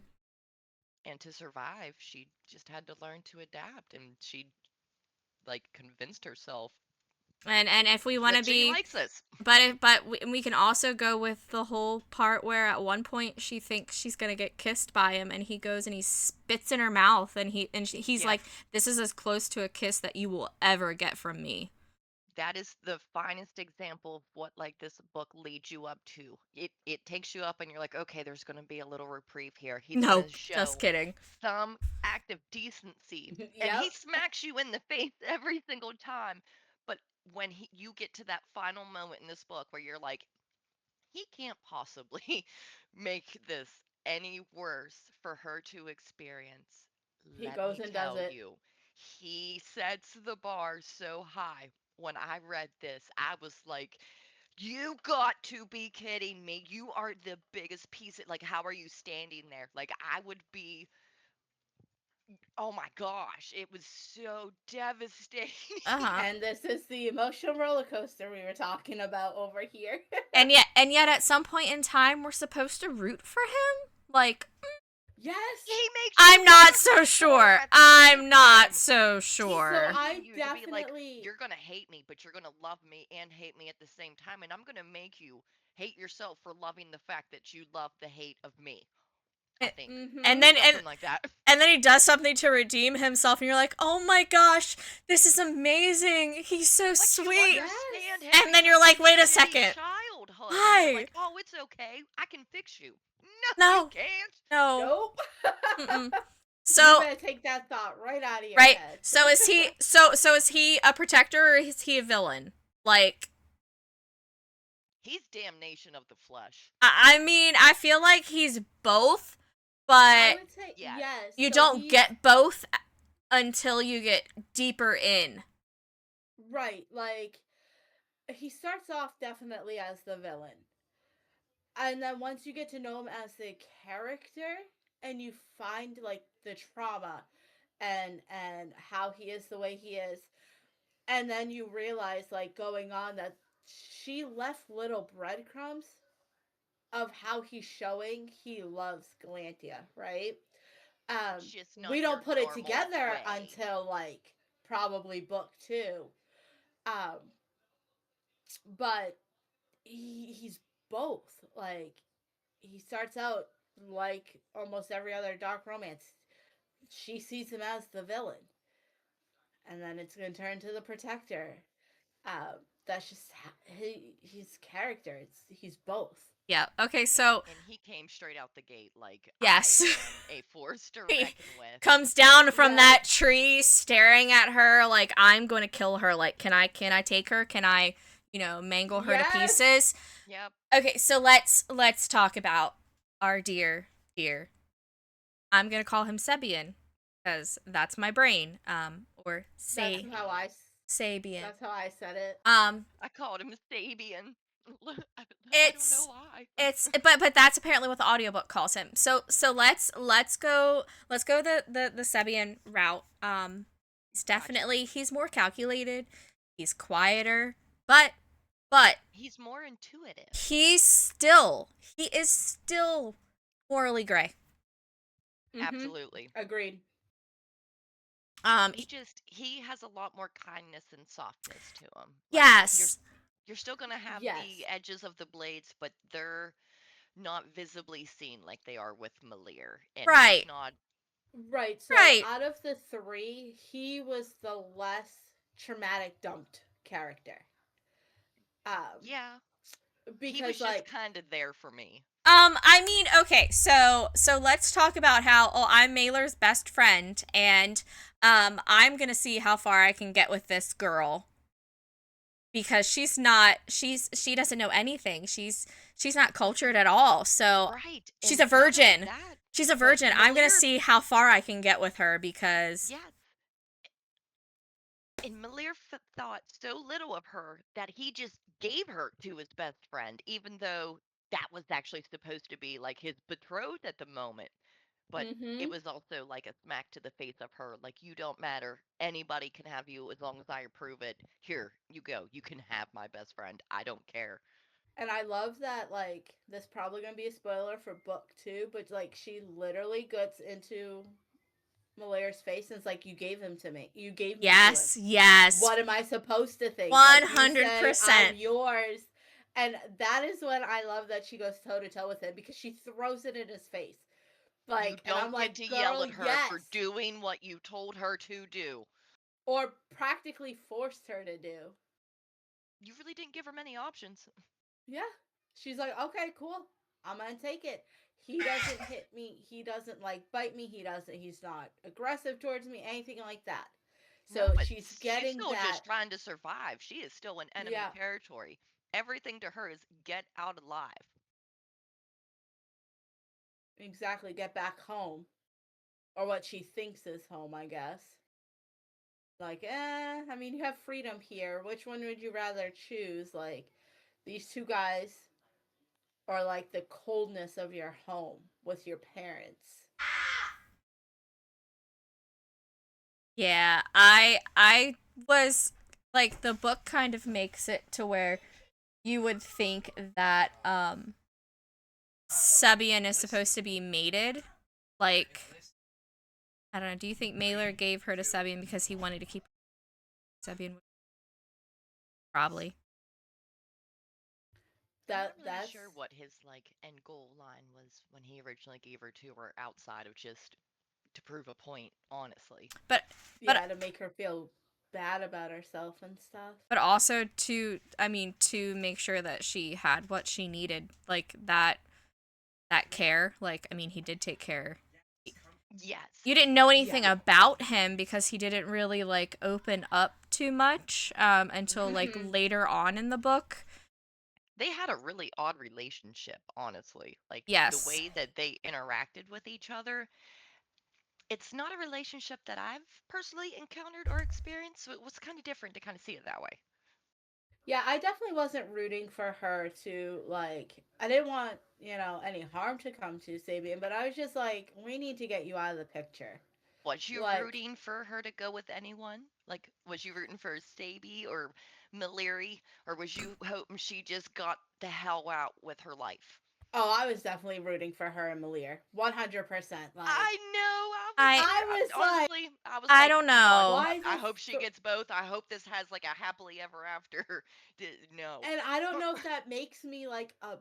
And to survive, she just had to learn to adapt, and she like convinced herself And if we want to that she be, likes this. but we can also go with the whole part where at one point she thinks she's gonna get kissed by him, and he goes and he spits in her mouth, and he's Yeah, like, "This is as close to a kiss that you will ever get from me." that is the finest example of what like this book leads you up to. It takes you up and you're like, okay, there's going to be a little reprieve here. He's going to Nope, just show kidding. some act of decency. And he Yep. smacks you in the face every single time. But when you get to that final moment in this book where you're like, he can't possibly make this any worse for her to experience. He Let goes me and does tell it. you, he sets the bar so high. when I read this, I was like, you got to be kidding me. You are the biggest piece of, like, how are you standing there? Like, I would be, oh my gosh, it was so devastating. Uh-huh. And this is the emotional roller coaster we were talking about over here. And yet at some point in time we're supposed to root for him? Like, Yes. He makes I'm you not wanna so root for him sure. at the I'm same not time. so He's sure. I pushing you to be like, definitely you're gonna hate me, but you're gonna love me and hate me at the same time, and I'm gonna make you hate yourself for loving the fact that you love the hate of me. I And think and Mhm. then something like that. and then he does something to redeem himself and you're like, "Oh my gosh, this is amazing. He's so Like you sweet." Yes. understand him And then you're because like, of his "Wait a shitty second. childhood, and you're Why? like, oh, it's okay, I can fix you. No, you No. can't. No. Nope. Mm-mm." You So, better take that thought right out of your right. head. So is he a protector or is he a villain? Like, He's damnation of the flesh. I mean, I feel like he's both, I but would say Yes. yes. you So don't he's get both until you get deeper in. right. Like he starts off definitely as the villain. And then once you get to know him as the character and you find like the trauma and how he is the way he is, and then you realize like going on that she left little breadcrumbs of how he's showing he loves Galantia, right? Just We not don't your put it normal together way. until like probably book 2. Um, but he's both. Like he starts out like almost every other dark romance. She sees him as the villain, and then it's gonna turn to the protector. That's just his character. He's both. Yeah. Okay, so And he came straight out the gate like, yes. I am a force to He reckon with. comes down from Yes. that tree staring at her like, I'm going to kill her. Like, can I take her? Can I, mangle her to Yes. pieces? Yep. Okay, so let's talk about our dear. I'm going to call him Sebian because that's my brain. Or That's how I. Sabian. That's how I said it. I called him Sabian. I don't know why. But that's apparently what the audiobook calls him. So let's go the Sebian route. He's more calculated, he's quieter, but He's more intuitive. he is still morally gray. Mhm. Absolutely. Agreed. He has a lot more kindness and softness to him. Like, Yes. you're still gonna have Yes. the edges of the blades, but they're not visibly seen like they are with Malir. And Right. he's not. Right. So Right. out of the 3, he was the less traumatic dumped character. Yeah. Because He was like just kind of there for me. I mean, okay, so let's talk about how I'm Mailer's best friend and I'm going to see how far I can get with this girl because she doesn't know anything. She's not cultured at all. So Right. she's And a not only virgin. that, She's a but virgin. I'm going to Malir- see how far I can get with her because Yes. And Malir thought so little of her that he just gave her to his best friend, even though that was actually supposed to be like his betrothed at the moment. But it mhm. was also like a smack to the face of her, like, you don't matter. Anybody can have you as long as I approve it. Here, you go. You can have my best friend. I don't care. And I love that like this probably going to be a spoiler for book 2, but like she literally gets into Malaire's face and it's like you gave him to me. You gave me yes, to him. yes. What am I supposed to think? Like, you say 100%. I'm yours. And that is when I love that she goes toe to toe with him because she throws it in his face. Like, You and I'm don't like, get to girl, yell at her yes. for doing what you told her to do. Or practically forced her to do. You really didn't give her many options. Yeah. She's like, okay, cool. I'm gonna take it. He doesn't hit me. He doesn't like bite me. He's not aggressive towards me, anything like that. So No, but she's getting still that. just trying to survive. She is still in enemy Yeah. territory. Everything to her is get out alive. Exactly, get back home. Or what she thinks is home, I guess. Like, I mean, you have freedom here. Which one would you rather choose? Like, these two guys, or like the coldness of your home with your parents? Yeah, I was like, the book kind of makes it to where you would think that Sabian is supposed to be mated. Like, I don't know, do you think Mailer gave her to Sabian because he wanted to keep Sabian? Probably. I'm not really That's sure what his like end goal line was when he originally gave her to her outside of just to prove a point, honestly. But yeah, to make her feel bad about herself and stuff. but also to, I mean, to make sure that she had what she needed, like that care. Like, I mean, he did take care. Yes. You didn't know anything Yeah. about him because he didn't really like open up too much until like Mhm. later on in the book. They had a really odd relationship, honestly. Like the Yes. way that they interacted with each other, it's not a relationship that I've personally encountered or experienced, so it was kind of different to kind of see it that way. Yeah, I definitely wasn't rooting for her to like. I didn't want any harm to come to Sabian, but I was just like, we need to get you out of the picture. Was you Like, rooting for her to go with anyone? Like, was you rooting for Staby or Maliri, or was you hoping she just got the hell out with her life? oh, I was definitely rooting for her and Malir, 100%. Like, I know. I was like, Honestly, I was I like, don't come on. know. why I this? hope she gets both. I hope this has like a happily ever after. No. And I don't know if that makes me like a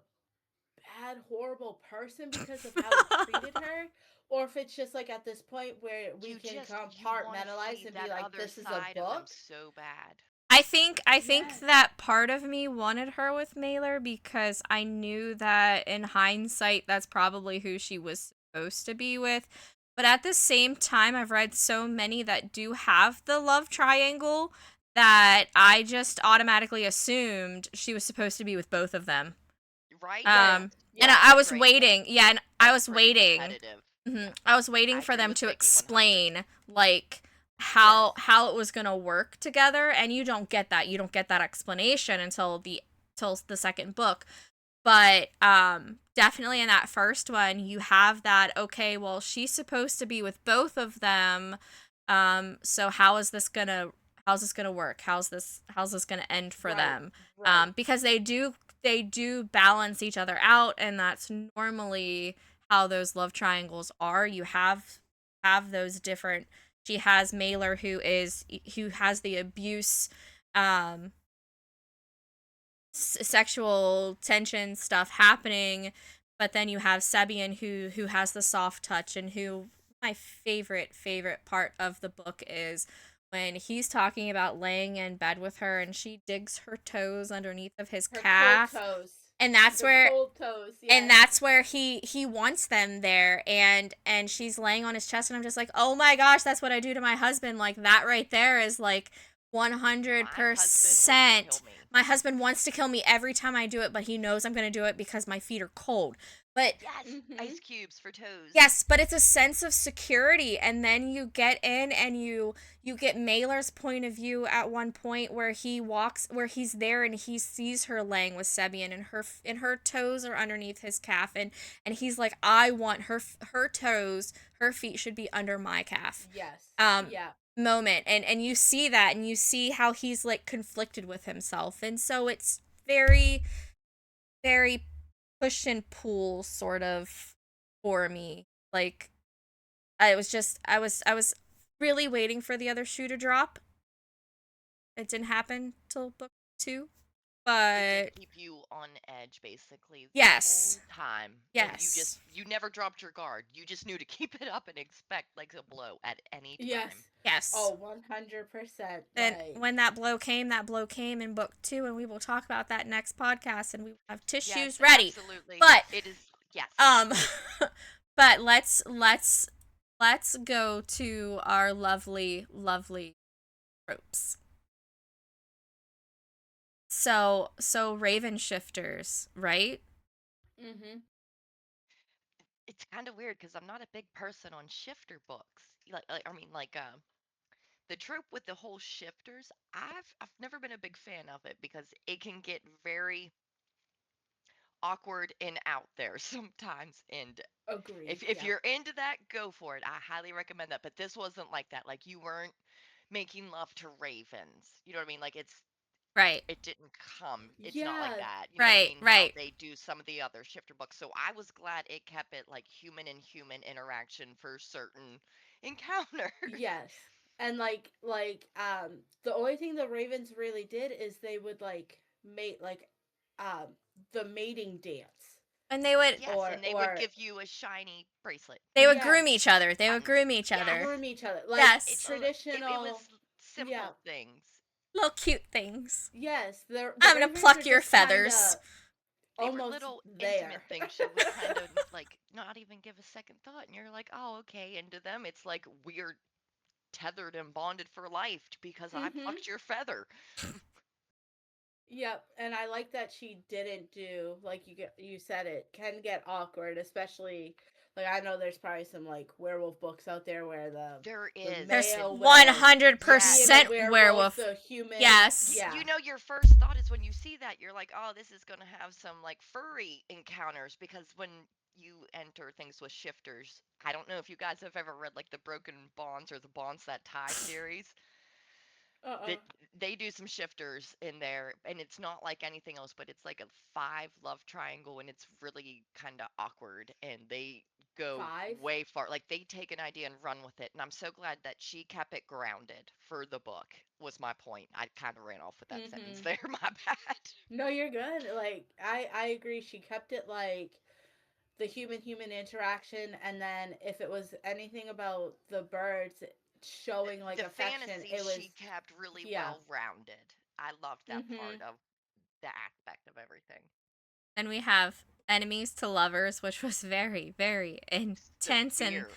bad, horrible person because of how it treated her, or if it's just like at this point where we can You want to compartmentalize see and be that like, other this is a side of them book. so bad. I think Yes. that part of me wanted her with Mailer because I knew that in hindsight that's probably who she was supposed to be with. But at the same time, I've read so many that do have the love triangle that I just automatically assumed she was supposed to be with both of them. Right? Yes. And Yeah. I was Great. waiting. Yeah, and I That's was pretty waiting. repetitive. hmm Yeah. I was waiting I for agree them with to Vicky 100. explain like Yes. how it was gonna work together, and you don't get that. You don't get that explanation until the second book. But definitely in that first one, you have that. Okay, well, she's supposed to be with both of them. So how's this gonna work? How's this gonna end for Right. them? Right. Because they do balance each other out, and that's normally how those love triangles are. You have those different. She has Mailer, who has the abuse, um sexual tension stuff happening, but then you have Sebian, who has the soft touch, and who, my favorite part of the book is when he's talking about laying in bed with her and she digs her toes underneath of his Her calf. cold toes. And that's The where cold toes. Yes. and that's where he wants them there, and she's laying on his chest, and I'm just like, oh my gosh, that's what I do to my husband. Like, that right there is like My husband would kill 100%. me. My husband wants to kill me every time I do it, but he knows I'm going to do it because my feet are cold. But Yes, Mhm. ice cubes for toes. yes, but it's a sense of security, and then you get in and you get Mailer's point of view at one point where he's there and he sees her laying with Sebian, and her toes are underneath his calf, and he's like, I want her toes, her feet should be under my calf. Yes. Um Yeah. Moment, and you see that, and you see how he's like conflicted with himself, and so it's very very push and pull sort of for me. Like, I was really waiting for the other shoe to drop. It didn't happen till book 2, It but did keep you on edge basically the yes. whole time. And Yes. you never dropped your guard. You just knew to keep it up and expect like a blow at any Yes. time. Yes. Oh, 100%. And Like, when that blow came in book 2, and we will talk about that next podcast, and we will have tissues Yes, ready. absolutely. But it is yes. but let's go to our lovely tropes. So Raven shifters, right? mhm. It's kind of weird because I'm not a big person on shifter books. Like I mean, like the trope with the whole shifters, I've never been a big fan of it because it can get very awkward and out there sometimes. And Agreed. if Yeah. you're into that, go for it. I highly recommend that. But this wasn't like that. Like you weren't making love to ravens. You know what I mean? Like Right. it didn't come. It's not like Yeah. that. You know what I Right. mean? How Right. they do some of the other shifter books. So I was glad it kept it like human and human interaction for certain encounters. Yes. And the only thing the Ravens really did is they would like mate um the mating dance And they would Yes, and they would or give you a shiny bracelet. yes, groom each other. They would Um, groom each other. yes, groom each other. Like it's Yes. it was traditional yeah. simple things. Little cute things. Yes, the I'm gonna Ravens are pluck your just kind feathers. of They were almost little intimate there. things she would kind of like not even give a second thought, and you're like, oh, okay. And to them, it's like we're tethered and bonded for life because I Mhm. plucked your feather. Yep, and I like that she didn't do like you said it can get awkward, especially like I know there's probably some like werewolf books out there where There the is, There's and male will be in a 100% werewolf, werewolf. the human, Yes. yeah. you know, your first thought is when you see that, you're like, oh, this is going to have some like furry encounters because when you enter things with shifters, I don't know if you guys have ever read like the Broken Bonds or the Bonds That Tie series. Uh-uh. That they do some shifters in there, and it's not like anything else, but it's like a five love triangle, and it's really kind of awkward, and they go 5. way far. Like they take an idea and run with it, and I'm so glad that she kept it grounded for the book. Was my point. I kind of ran off with that sentence Mhm. there. My bad. No, you're good. Like I agree she kept it like the human interaction, and then if it was anything about the birds showing like The affection, fantasy it was she kept really yeah. well rounded. I loved that part Mhm. of the aspect of everything. Then we have enemies to lovers, which was very, very intense and Severe.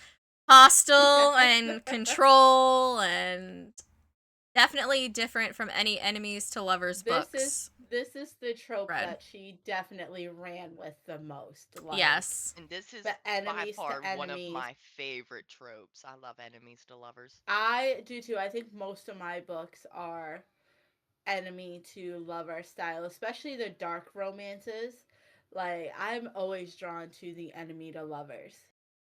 hostile and control and definitely different from any enemies to lovers books. This is the trope Read. that she definitely ran with the most. Like Yes. And this is the by enemies far to one of enemies. my favorite tropes. I love enemies to lovers. I do too. I think most of my books are enemy to lover style, especially the dark romances. Like I'm always drawn to the enemy to lovers.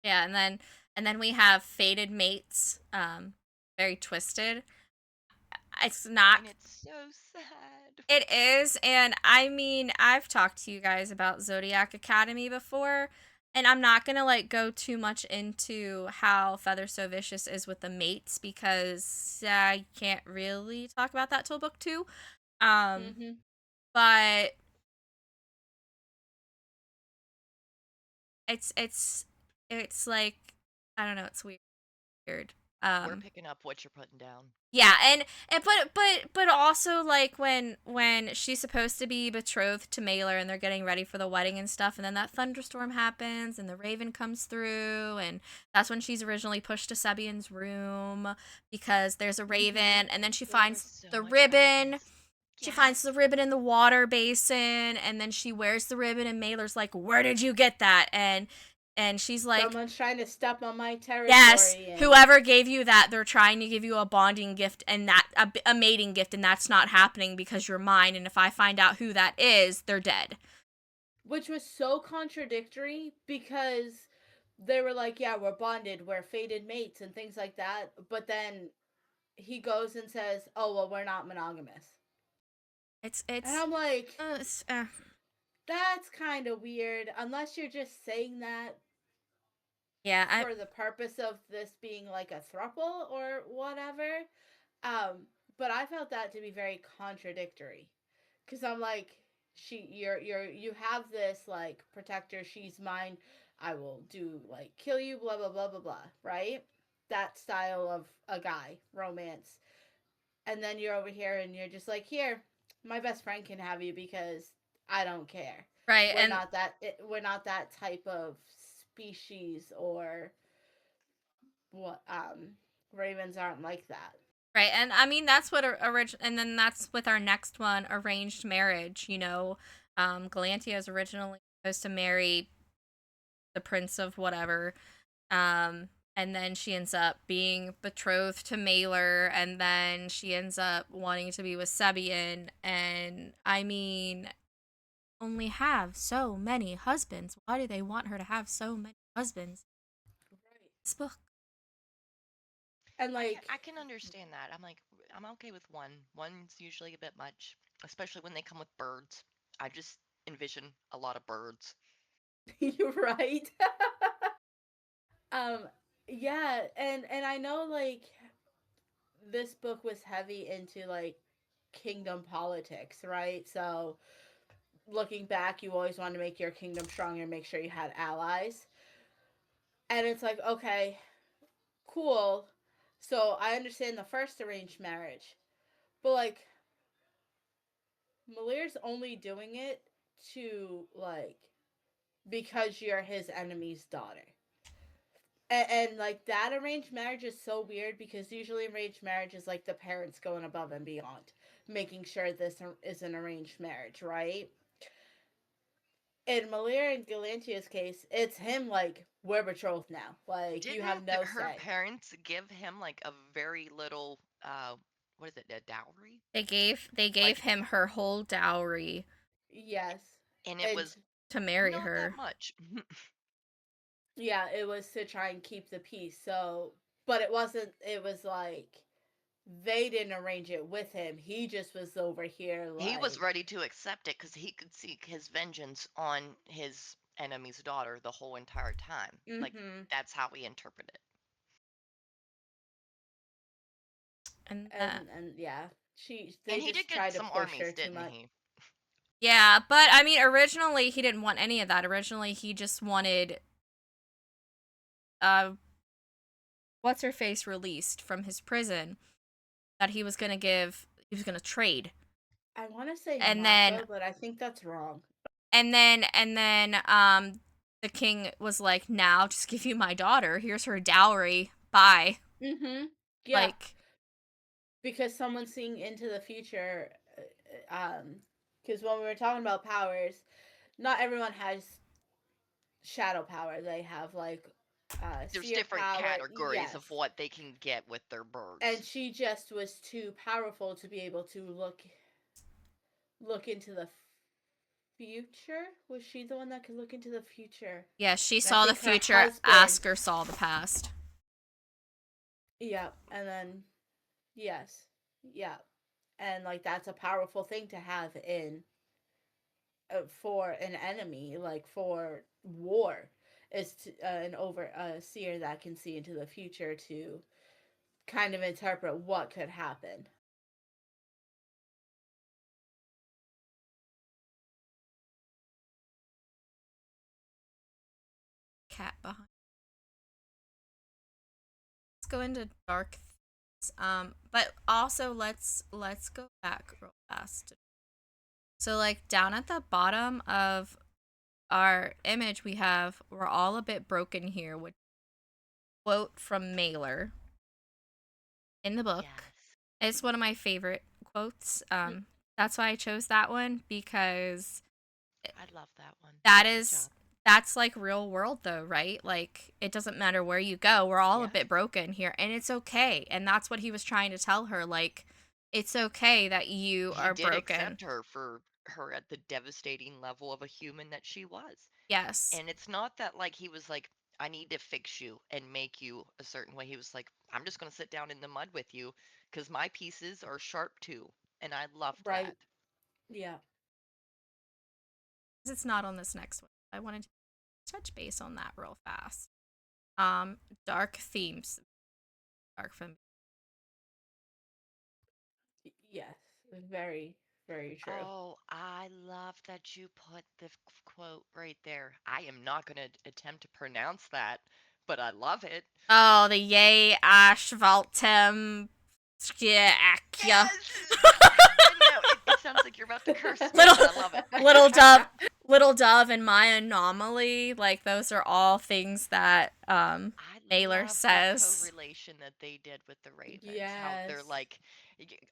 Yeah, and then we have fated mates. Very twisted. It's not. And it's so sad. It is, and I mean, I've talked to you guys about Zodiac Academy before, and I'm not gonna like go too much into how Feather So Vicious is with the mates because I can't really talk about that till book 2. Mhm. But it's like I don't know, it's weird. We're picking up what you're putting down. Yeah, and but also like when she's supposed to be betrothed to Mailer and they're getting ready for the wedding and stuff, and then that thunderstorm happens and the raven comes through, and that's when she's originally pushed to Sebian's room because there's a raven, and then she There was finds so the much ribbon. violence. She finds the Yes. ribbon in the water basin, and then she wears the ribbon, and Mailer's like, "Where did you get that?" And she's like, Someone's trying to step on my yes, territory and whoever gave you that, they're trying to give you a bonding gift and that a mating gift, and that's not happening because you're mine. And if I find out who that is, they're dead. which was so contradictory because they were like, yeah, we're bonded, we're fated mates and things like that, but then he goes and says, "Oh, well, we're not monogamous." It's And it's, I'm like, uh, it's uh, that's kind of weird unless you're just saying that yeah. for the purpose of this being like a throuple or whatever. Um, but I felt that to be very contradictory because I'm like, you have this like protector, she's mine. I will do like kill you, blah blah blah blah blah, right? That style of a guy romance, and then you're over here and you're just like, here, my best friend can have you because I don't care. Right, We're and not that. We're not that type of species or what. Ravens aren't like that. right, and I mean that's what and then that's with our next one, arranged marriage. Galantia is originally supposed to marry the prince of whatever. Um, and then she ends up being betrothed to Mailer, and then she ends up wanting to be with Sebian, and I mean, only have so many husbands. Why do they want her to have so many husbands? Right. This book. And like, I can understand that. I'm like, I'm okay with one. One's usually a bit much, especially when they come with birds. I just envision a lot of birds. you're right. um, yeah, and I know like this book was heavy into like kingdom politics, right? So looking back, you always want to make your kingdom stronger and make sure you had allies. And it's like, okay, cool. So I understand the first arranged marriage, but like Malir's only doing it to like because you're his enemy's daughter. And like that arranged marriage is so weird because usually arranged marriage is like the parents going above and beyond, making sure this is an arranged marriage, right? In Malir and Galantia's case, it's him like, we're betrothed now. Like you have Didn't no her say. parents give him like a very little what is it, a dowry? They gave Like, him her whole dowry Yes. and it And was to marry not that her. much. yeah, it was to try and keep the peace. So, but it wasn't, it was like they didn't arrange it with him. He just was over here He was like, ready to accept it because he could seek his vengeance on his enemy's daughter the whole entire time. Like, mm-hmm. that's how we interpret it. And And yeah, they And he did just get tried to some push armies, her too didn't much. he? yeah, but I mean, originally he didn't want any of that. Originally, he just wanted uh, what's her face released from his prison that he was gonna give. He was gonna trade, I want to say and then Marco, but I think that's wrong. and then the king was like, "Now, just give you my daughter. Here's her dowry. Bye." Mm-hmm. Yeah, Like, because someone's seeing into the future. Because when we were talking about powers, not everyone has shadow power. They have like There's seer different power. categories Yes. of what they can get with their And birds. she just was too powerful to be able to look into the future. Was she the one that could look into the future? yeah, she And I saw the think her future. husband. Asker saw the past. Yeah, and then yes, yeah, and like that's a powerful thing to have in for an enemy, like for war, is to, an overseer that can see into the future to kind of interpret what could happen. Cat behind. Let's go into dark things. But also let's go back real fast. So like down at the bottom of our image we have we're all a bit broken here, which quote from Mailer in the book. Yes. It's one of my favorite quotes. That's why I chose that one because I love that one. that Good is job. that's like real world though, right? Like it doesn't matter where you go, we're all a Yeah. bit broken here and it's okay. And that's what he was trying to tell her, like it's okay that you He are did broken. accept her for her at the devastating level of a human that she was. Yes. And it's not that like he was like, I need to fix you and make you a certain way. He was like, I'm just going to sit down in the mud with you because my pieces are sharp too. And I loved Right? that. Yeah. It's not on this next one. I wanted to touch base on that real fast. Dark themes. Dark from Yes. Very, very true. Oh, I love that you put the quote right there. I am not going to attempt to pronounce that, but I love it. Oh, the yay ashvaltem yeah. Yes! I know. It sounds like you're about to curse me, Little but I love it. little dove and my anomaly, like those are all things that I Mailer love the says. correlation that they did with the ravens. How they're Yes. like,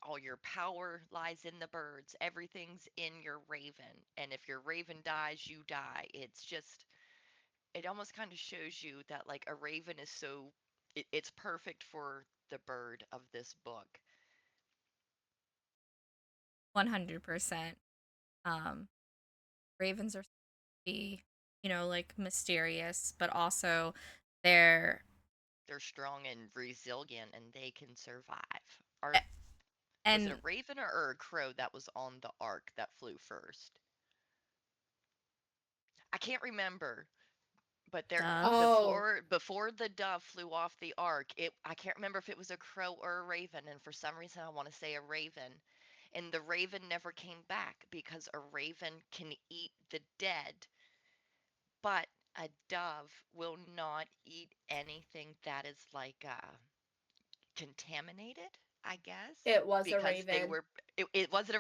all your power lies in the birds. Everything's in your raven. And if your raven dies, you die. It's just, it almost kind of shows you that like a raven is so it's perfect for the bird of this book. 100%. Ravens are supposed to be, like mysterious, but also they're They're strong and resilient, and they can survive. a- Was it a and raven or a crow that was on the ark that flew first? I can't remember, but there dove. Oh, before the dove flew off the ark, I can't remember if it was a crow or a raven, and for some reason I want to say a raven. And the raven never came back because a raven can eat the dead, but a dove will not eat anything that is like contaminated, I guess, it was a because they raven. were it wasn't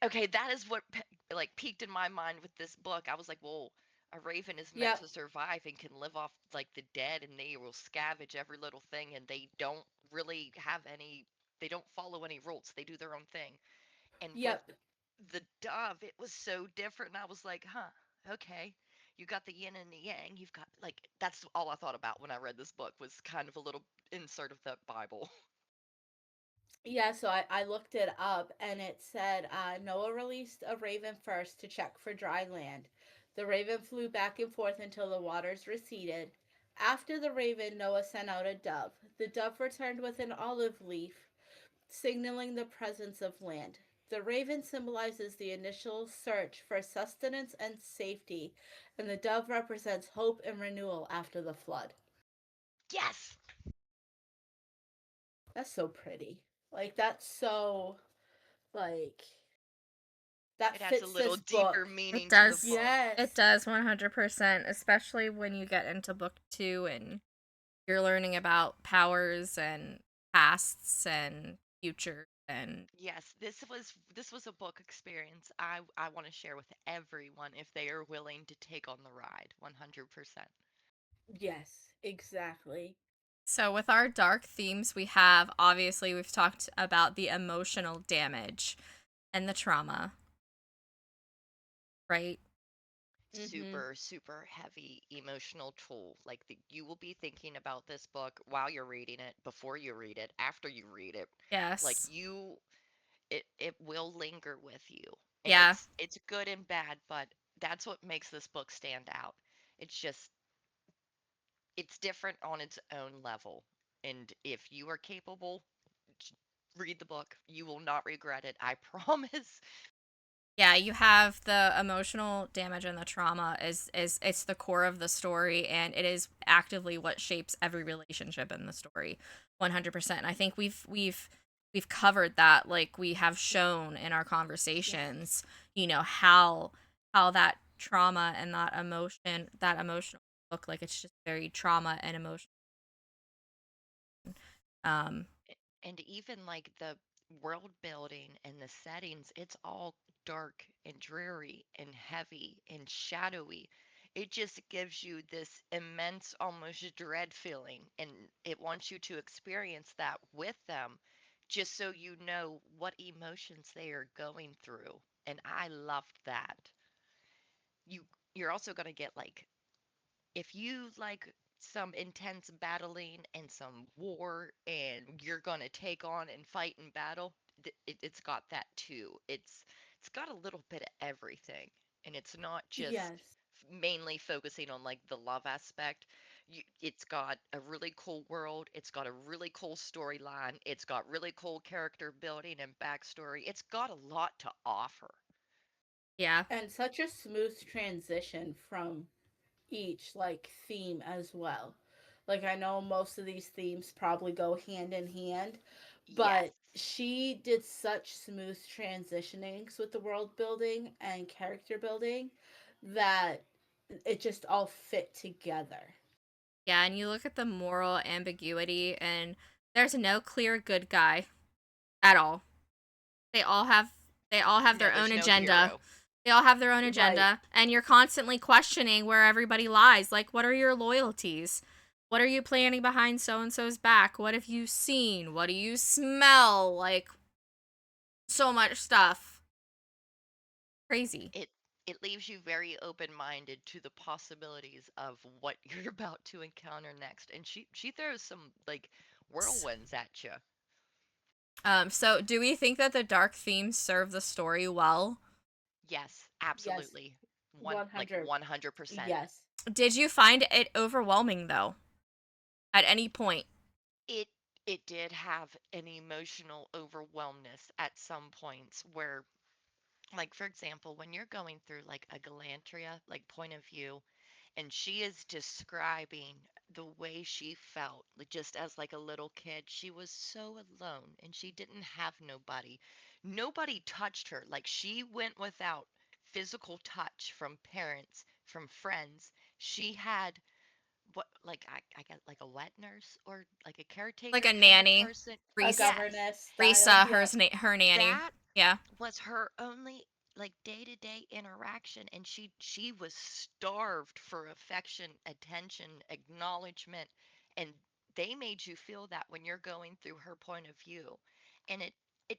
okay, that is what like peaked in my mind with this book. I was like, well, a raven is meant Yep, to survive and can live off like the dead, and they will scavenge every little thing, and they don't really have any, they don't follow any rules, they do their own thing. And with yep. the dove, it was so different, and I was like, huh, okay, you got the yin and the yang, you've got like, that's all I thought about when I read this book, was kind of a little insert of the Bible. Yeah, so I looked it up and it said Noah released a raven first to check for dry land. The raven flew back and forth until the waters receded. After the raven, Noah sent out a dove. The dove returned with an olive leaf, signaling the presence of land. The raven symbolizes the initial search for sustenance and safety, and the dove represents hope and renewal after the flood. Yes. That's so pretty. Like, that's so, like, that It adds a fits little this deeper book. It meaning to the does. book. It Yes. does 100%, especially when you get into book 2 and you're learning about powers and pasts and futures and Yes, this was a book experience I want to share with everyone if they are willing to take on the ride. 100%. Yes, exactly. so with our dark themes we have, obviously we've talked about the emotional damage and the trauma, right? Mhm. Super, super heavy emotional tool. Like you will be thinking about this book while you're reading it, before you read it, after you read it. Like Yes. it will linger with you. And Yeah. it's good and bad, but that's what makes this book stand out. It's just, it's different on its own level. And if you are capable, read the book. You will not regret it. I promise. Yeah, you have the emotional damage and the trauma is it's the core of the story, and it is actively what shapes every relationship in the story. 100%. I think we've covered that, like we have shown in our Yes. conversations, how that trauma and that emotional look, like it's just very trauma and emotion. Um And even like the world building and the settings, it's all dark and dreary and heavy and shadowy. It just gives you this immense, almost dread feeling, and it wants you to experience that with them, just so you know what emotions they are going through. And I loved that. You you're also going to get like, if you like some intense battling and some war and you're going to take on and fight in battle, it's got that too. It's got a little bit of everything, and it's not just Yes. mainly focusing on like the love aspect. It's got a really cool world, it's got a really cool storyline, it's got really cool character building and backstory. It's got a lot to offer. yeah. And such a smooth transition from each like theme as well. Like, I know most of these themes probably go hand in hand, Yes. but she did such smooth transitionings with the world building and character building that it just all fit together. Yeah, and you look at the moral ambiguity, and there's no clear good guy at all. They all have they all have No, their own there's no agenda. hero. They all have their own Right. agenda, and you're constantly questioning where everybody lies. Like, what are your loyalties? What are you planning behind so and so's back? What have you seen? What do you smell? Like, so much stuff. Crazy. it leaves you very open-minded to the possibilities of what you're about to encounter next. And she throws some like whirlwinds at you. So do we think that the dark themes serve the story well? Yes, Yes, absolutely. Like 100. 100%. Yes. Did you find it overwhelming though? At any point? It it did have an emotional overwhelmness at some points where, like, for example, when you're going through like a Galantria like point of view, and she is describing the way she felt like, just as like a little kid. She was so alone and she didn't have nobody touched her. Like, she went without physical touch from parents, from friends. She had what, like, I get like a wet nurse or like a Like caretaker a kind of nanny. person. A Reese, Yes, governess style. Risa, Yep. her nanny. that Yeah. was her only like day-to-day interaction, and she was starved for affection, attention, acknowledgement, and they made you feel that when you're going through her point of view. And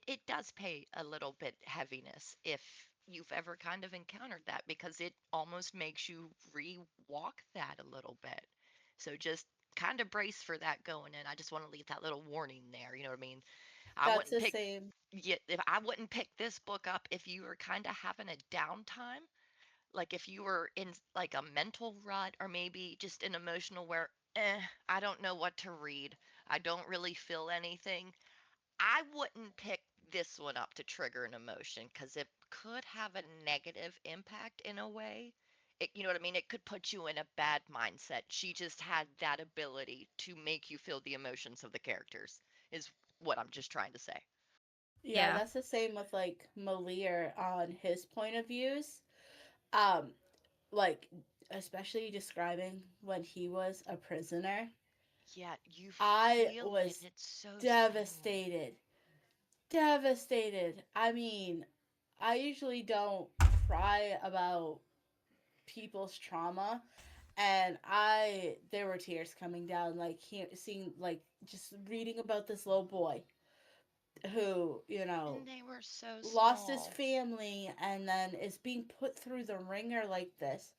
it does pay a little bit heaviness if you've ever kind of encountered that, because it almost makes you re-walk that a little bit. So just kind of brace for that going in. I just want to leave that little warning there, you know what I mean? I That's wouldn't the pick same. Yeah, if I wouldn't pick this book up if you were kind of having a downtime, like if you were in like a mental rut, or maybe just an emotional where, I don't know what to read. I don't really feel anything. I wouldn't pick this one up to trigger an emotion, because it could have a negative impact in a way. You know what I mean? It could put you in a bad mindset. She just had that ability to make you feel the emotions of the characters, is what I'm just trying to say. Yeah, Yeah. that's the same with like Moliere on his point of views. Um, like especially describing when he was a prisoner. Yeah, you I feel it. was It's so sad. devastated. Devastated. I mean, I usually don't cry about people's trauma, and I there were tears coming down, like seeing, like, just reading about this little boy who, And they were so lost his small. family and then is being put through the ringer like this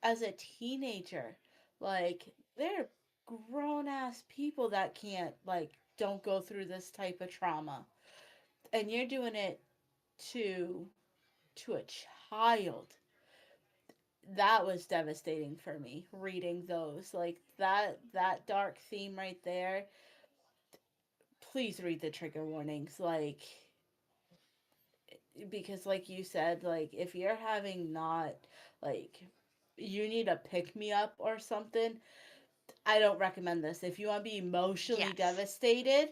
as a teenager. Like, they're grown ass people that can't, like, don't go through this type of trauma, and you're doing it to a child. That was devastating for me reading those, like, that dark theme right there. Please read the trigger warnings, like, because like you said, like, if you're having not, like, you need a pick me up or something, I don't recommend this. If you want to be emotionally Yes. devastated,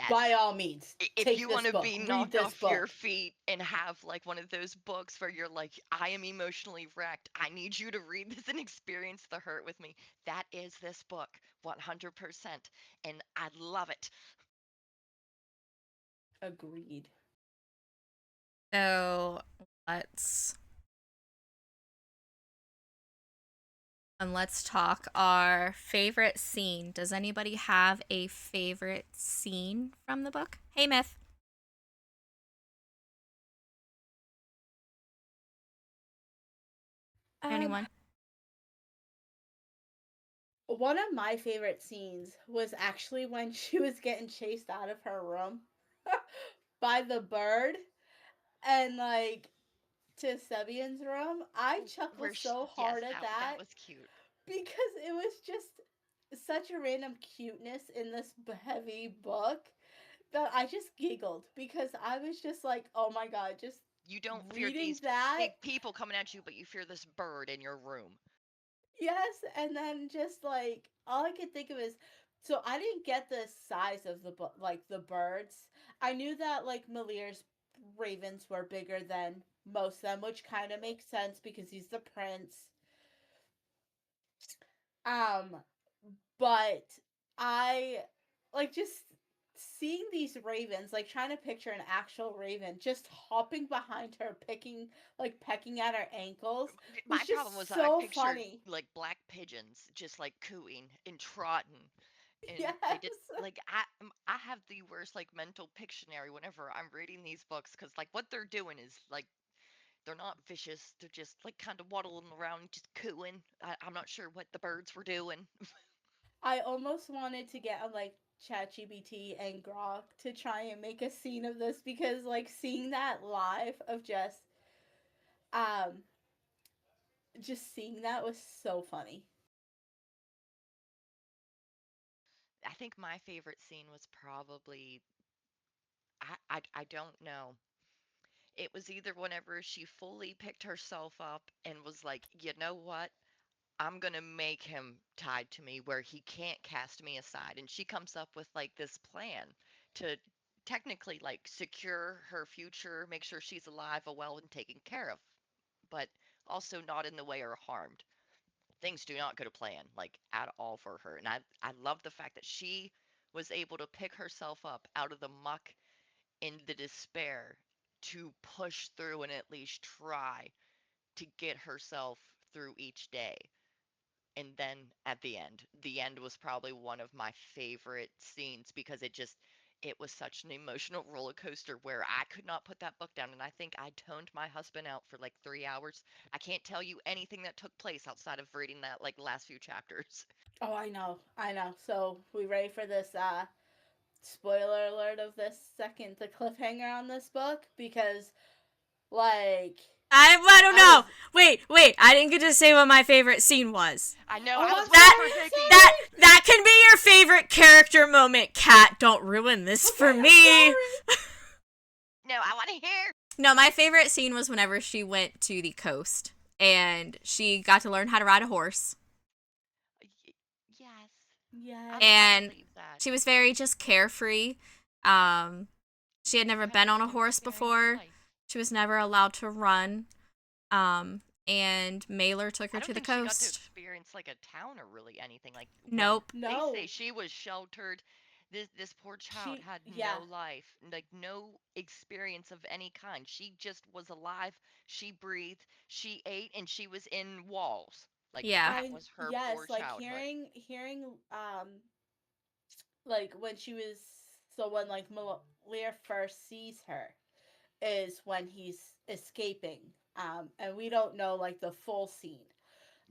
by Yes. all means, If take you this want to book, be read knocked this off your book. feet and have like one of those books where you're like, I am emotionally wrecked, I need you to read this and experience the hurt with me. That is this book, 100%. And I love it. Agreed. So let's let's talk our favorite scene. Does anybody have a favorite scene from the book? Hey, Myth. um Anyone? One of my favorite scenes was actually when she was getting chased out of her room by the bird, and, like, to Sebian's room. I chuckled so Yes, hard at that that was cute. because it was just such a random cuteness in this heavy book that I just giggled because I was just like, oh my god, just You don't fear reading these that. big people coming at you, but you fear this bird in your room. Yes, and then just like all I could think of is, so I didn't get the size of the like the birds. I knew that like Malier's ravens were bigger than most of them, which kind of makes sense because he's the prince. Um, but I like just seeing these ravens, like trying to picture an actual raven just hopping behind her, picking, like, pecking at her ankles, My was problem was just that I so pictured funny. like black pigeons just like cooing and trotting, and Yes. they did like I have the worst like mental Pictionary whenever I'm reading these books, because like what they're doing is like They're not vicious. They're just like kind of waddling around, just cooing. I'm not sure what the birds were doing. I almost wanted to get on like ChatGPT and Grok to try and make a scene of this because like seeing that live of um just seeing that was so funny. I think my favorite scene was probably I don't know. It was either whenever she fully picked herself up and was like, you know what? I'm gonna make him tied to me where he can't cast me aside. And she comes up with like this plan to technically like secure her future, make sure she's alive, well, and taken care of, but also not in the way or harmed. Things do not go to plan like at all for her. And I love the fact that she was able to pick herself up out of the muck in the despair to push through and at least try to get herself through each day. And then at the end was probably one of my favorite scenes because it was such an emotional roller coaster where I could not put that book down, and I think I toned my husband out for like 3 hours. I can't tell you anything that took place outside of reading that like last few chapters. Oh, I know. So we ready for this spoiler alert of this second, the cliffhanger on this book? Because like I don't I know. was Wait. I didn't get to say what my favorite scene was. I know, Oh, I I'm was That waiting for sorry, Vicky. that can be your favorite character moment, Kat. Don't ruin this for Okay, I'm me. sorry. No, I want to hear. No, my favorite scene was whenever she went to the coast and she got to learn how to ride a horse. Yes, Yes. I And believe that. she was very just carefree. Um, she had never You been haven't on a even horse experienced before. life. She was never allowed to run. And Mailer took her I don't to the think she got to coast. experience like a town or really anything. Like when Nope. they No. say she was sheltered, this poor child had Yeah. no life, like no experience of any kind. She just was alive. She breathed. She ate, and she was in walls. Like Yeah. that was her Yes, poor like childhood. hearing like when she was so when like Lear first sees her is when he's escaping. And we don't know like the full scene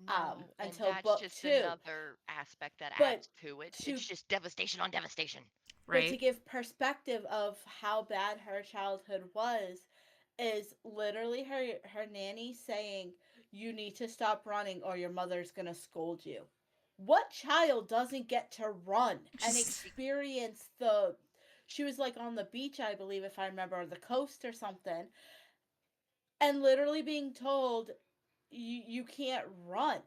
No, and until that's book just 2. another aspect that But adds to it. to It's just devastation on devastation. but to Right. give perspective of how bad her childhood was is literally her nanny saying you need to stop running or your mother's going to scold you. What child doesn't get to run and experience the she was like on the beach, I believe, if I remember, or the coast or something, and literally being told you can't run.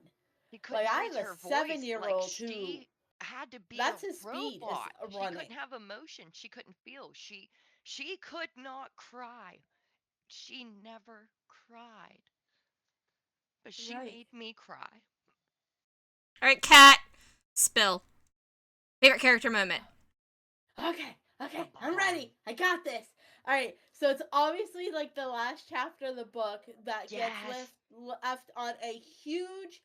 She Like couldn't I raise have a her voice. 7-year Like old who she had to be a that's his speed is robot. She running. couldn't have emotion. She couldn't feel. She could not cry. She never cried. But she Right. made me cry. All right, Kat. Spill. Favorite character moment. Okay, I'm ready. I got this. All right, so it's obviously like the last chapter of the book that gets Yes. left on a huge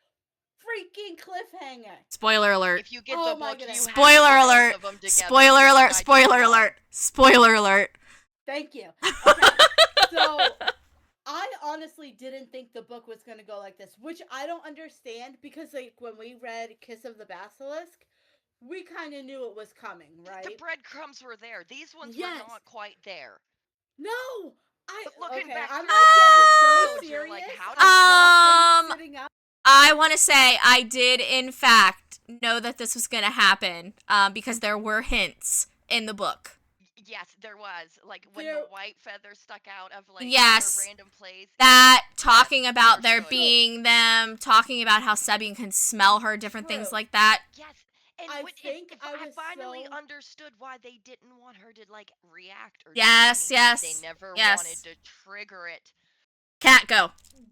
freaking cliffhanger. Spoiler alert. If you get Oh the my book, goodness. you have to Spoiler put both alert. of them together Spoiler just alert. like I did Spoiler one. alert. Spoiler alert. Thank you. Okay, so I honestly didn't think the book was going to go like this, which I don't understand because like when we read Kiss of the Basilisk, we kind of knew it was coming, The right? breadcrumbs were there. These ones were Yes. not quite there. No. But looking Okay, back I'm through not it, getting it's so still, you're serious. like, how did I'm pausing, sitting up. I want to say I did, in fact, know that this was going to happen because there were hints in the book. Yes, there was. Like when There- the white feather stuck out of like Yes. the random place. That talking about there understood. being them, talking about how Sebian can smell her, different things True. like that. Yes. And I when think if I I was finally so- understood why they didn't want her to like react or Yes, do anything. yes, They never yes. wanted to trigger it. Cat, go.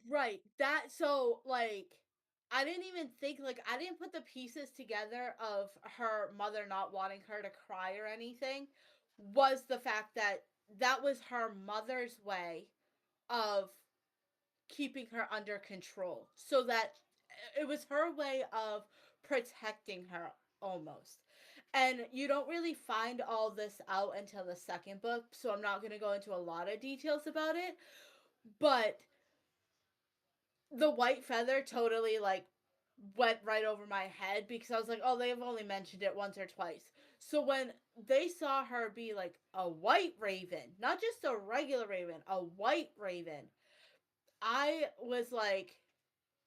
Right. That so like I didn't even think like I didn't put the pieces together of her mother not wanting her to cry or anything was the fact that that was her mother's way of keeping her under control. So that it was her way of protecting her almost. And you don't really find all this out until the second book, so I'm not going to go into a lot of details about it. But the white feather totally like went right over my head because I was like, oh, they've only mentioned it once or twice. So when they saw her be like a white raven, not just a regular raven, a white raven, I was like,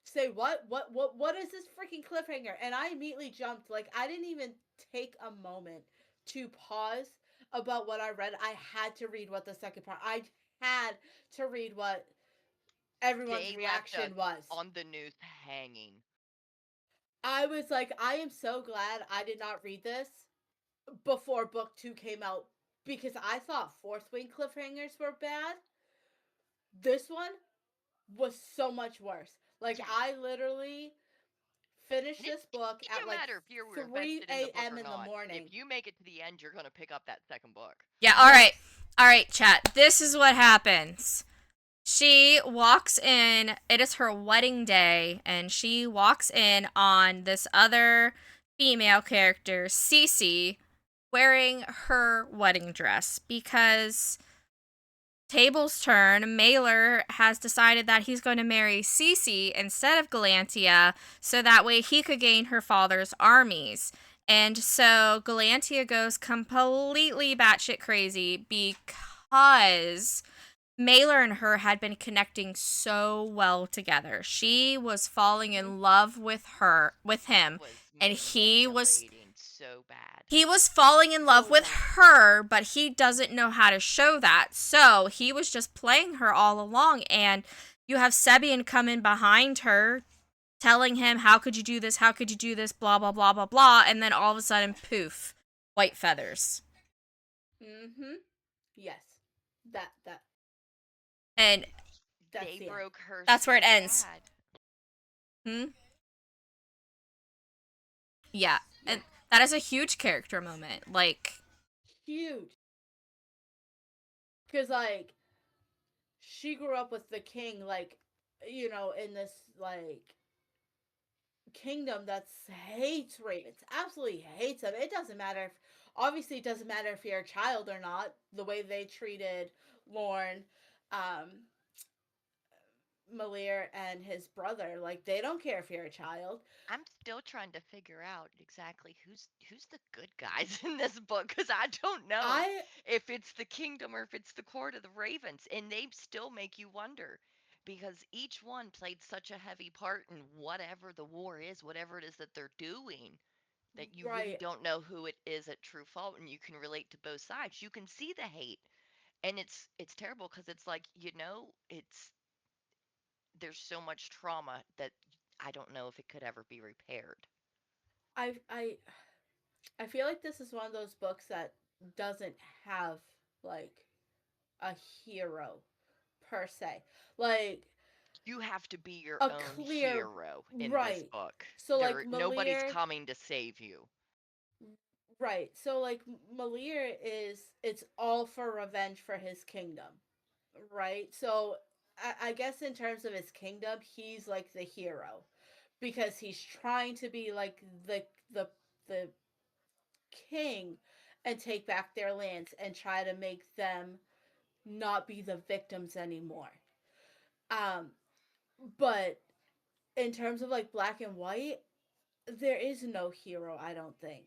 say what? What is this freaking cliffhanger? And I immediately jumped. Like, I didn't even take a moment to pause about what I read. I had to read what the second part. I had to read what everyone's They left us reaction was. on the news hanging. I was like, I am so glad I did not read this before book 2 came out because I thought Fourth Wing cliffhangers were bad. This one was so much worse. Like, Yeah. I literally finished And this book it at doesn't like matter if you were 3 invested in the book a.m. or in the not. morning. If you make it to the end, you're gonna pick up that second book. Yeah, all right. All right, chat. This is what happens. She walks in, it is her wedding day, and she walks in on this other female character, Cece, wearing her wedding dress because tables turn. Mailer has decided that he's going to marry Cece instead of Galantia so that way he could gain her father's armies. And so Galantia goes completely batshit crazy because Mailer and her had been connecting so well together. She was falling in love with him, and he was manipulating so bad. he was falling in love with her, but he doesn't know how to show that. So he was just playing her all along. And you have Sebian come in behind her, telling him, how could you do this? How could you do this? Blah, blah, blah, blah, blah. And then all of a sudden, poof, white feathers. Mm-hmm. Yes. That. And That's They the end. broke her. that's where it so ends. bad. Yeah. And that is a huge character moment. Like, Huge. Because, like, she grew up with the king, like, you know, in this, like, kingdom that hates ravens. Absolutely hates them. It doesn't matter if, obviously, it doesn't matter if you're a child or not. The way they treated Lorne, Malir, and his brother, like, they don't care if you're a child. I'm still trying to figure out exactly who's the good guys in this book because I don't know if it's the kingdom or if it's the court of the ravens, and they still make you wonder because each one played such a heavy part in whatever the war is, whatever it is that they're doing, that you really Right. don't know who it is at true fault, and you can relate to both sides. You can see the hate, and it's terrible because it's like it's there's so much trauma that I don't know if it could ever be repaired. I I I feel like this is one of those books that doesn't have like a hero per se. Like You have to be your a own clear hero in this right. book. So like Nobody's Malir, coming to save you. right. So like Malir is it's all for revenge for his kingdom. Right? So I guess in terms of his kingdom, he's like the hero because he's trying to be like the king and take back their lands and try to make them not be the victims anymore. Um, but in terms of like black and white, there is no hero. I don't think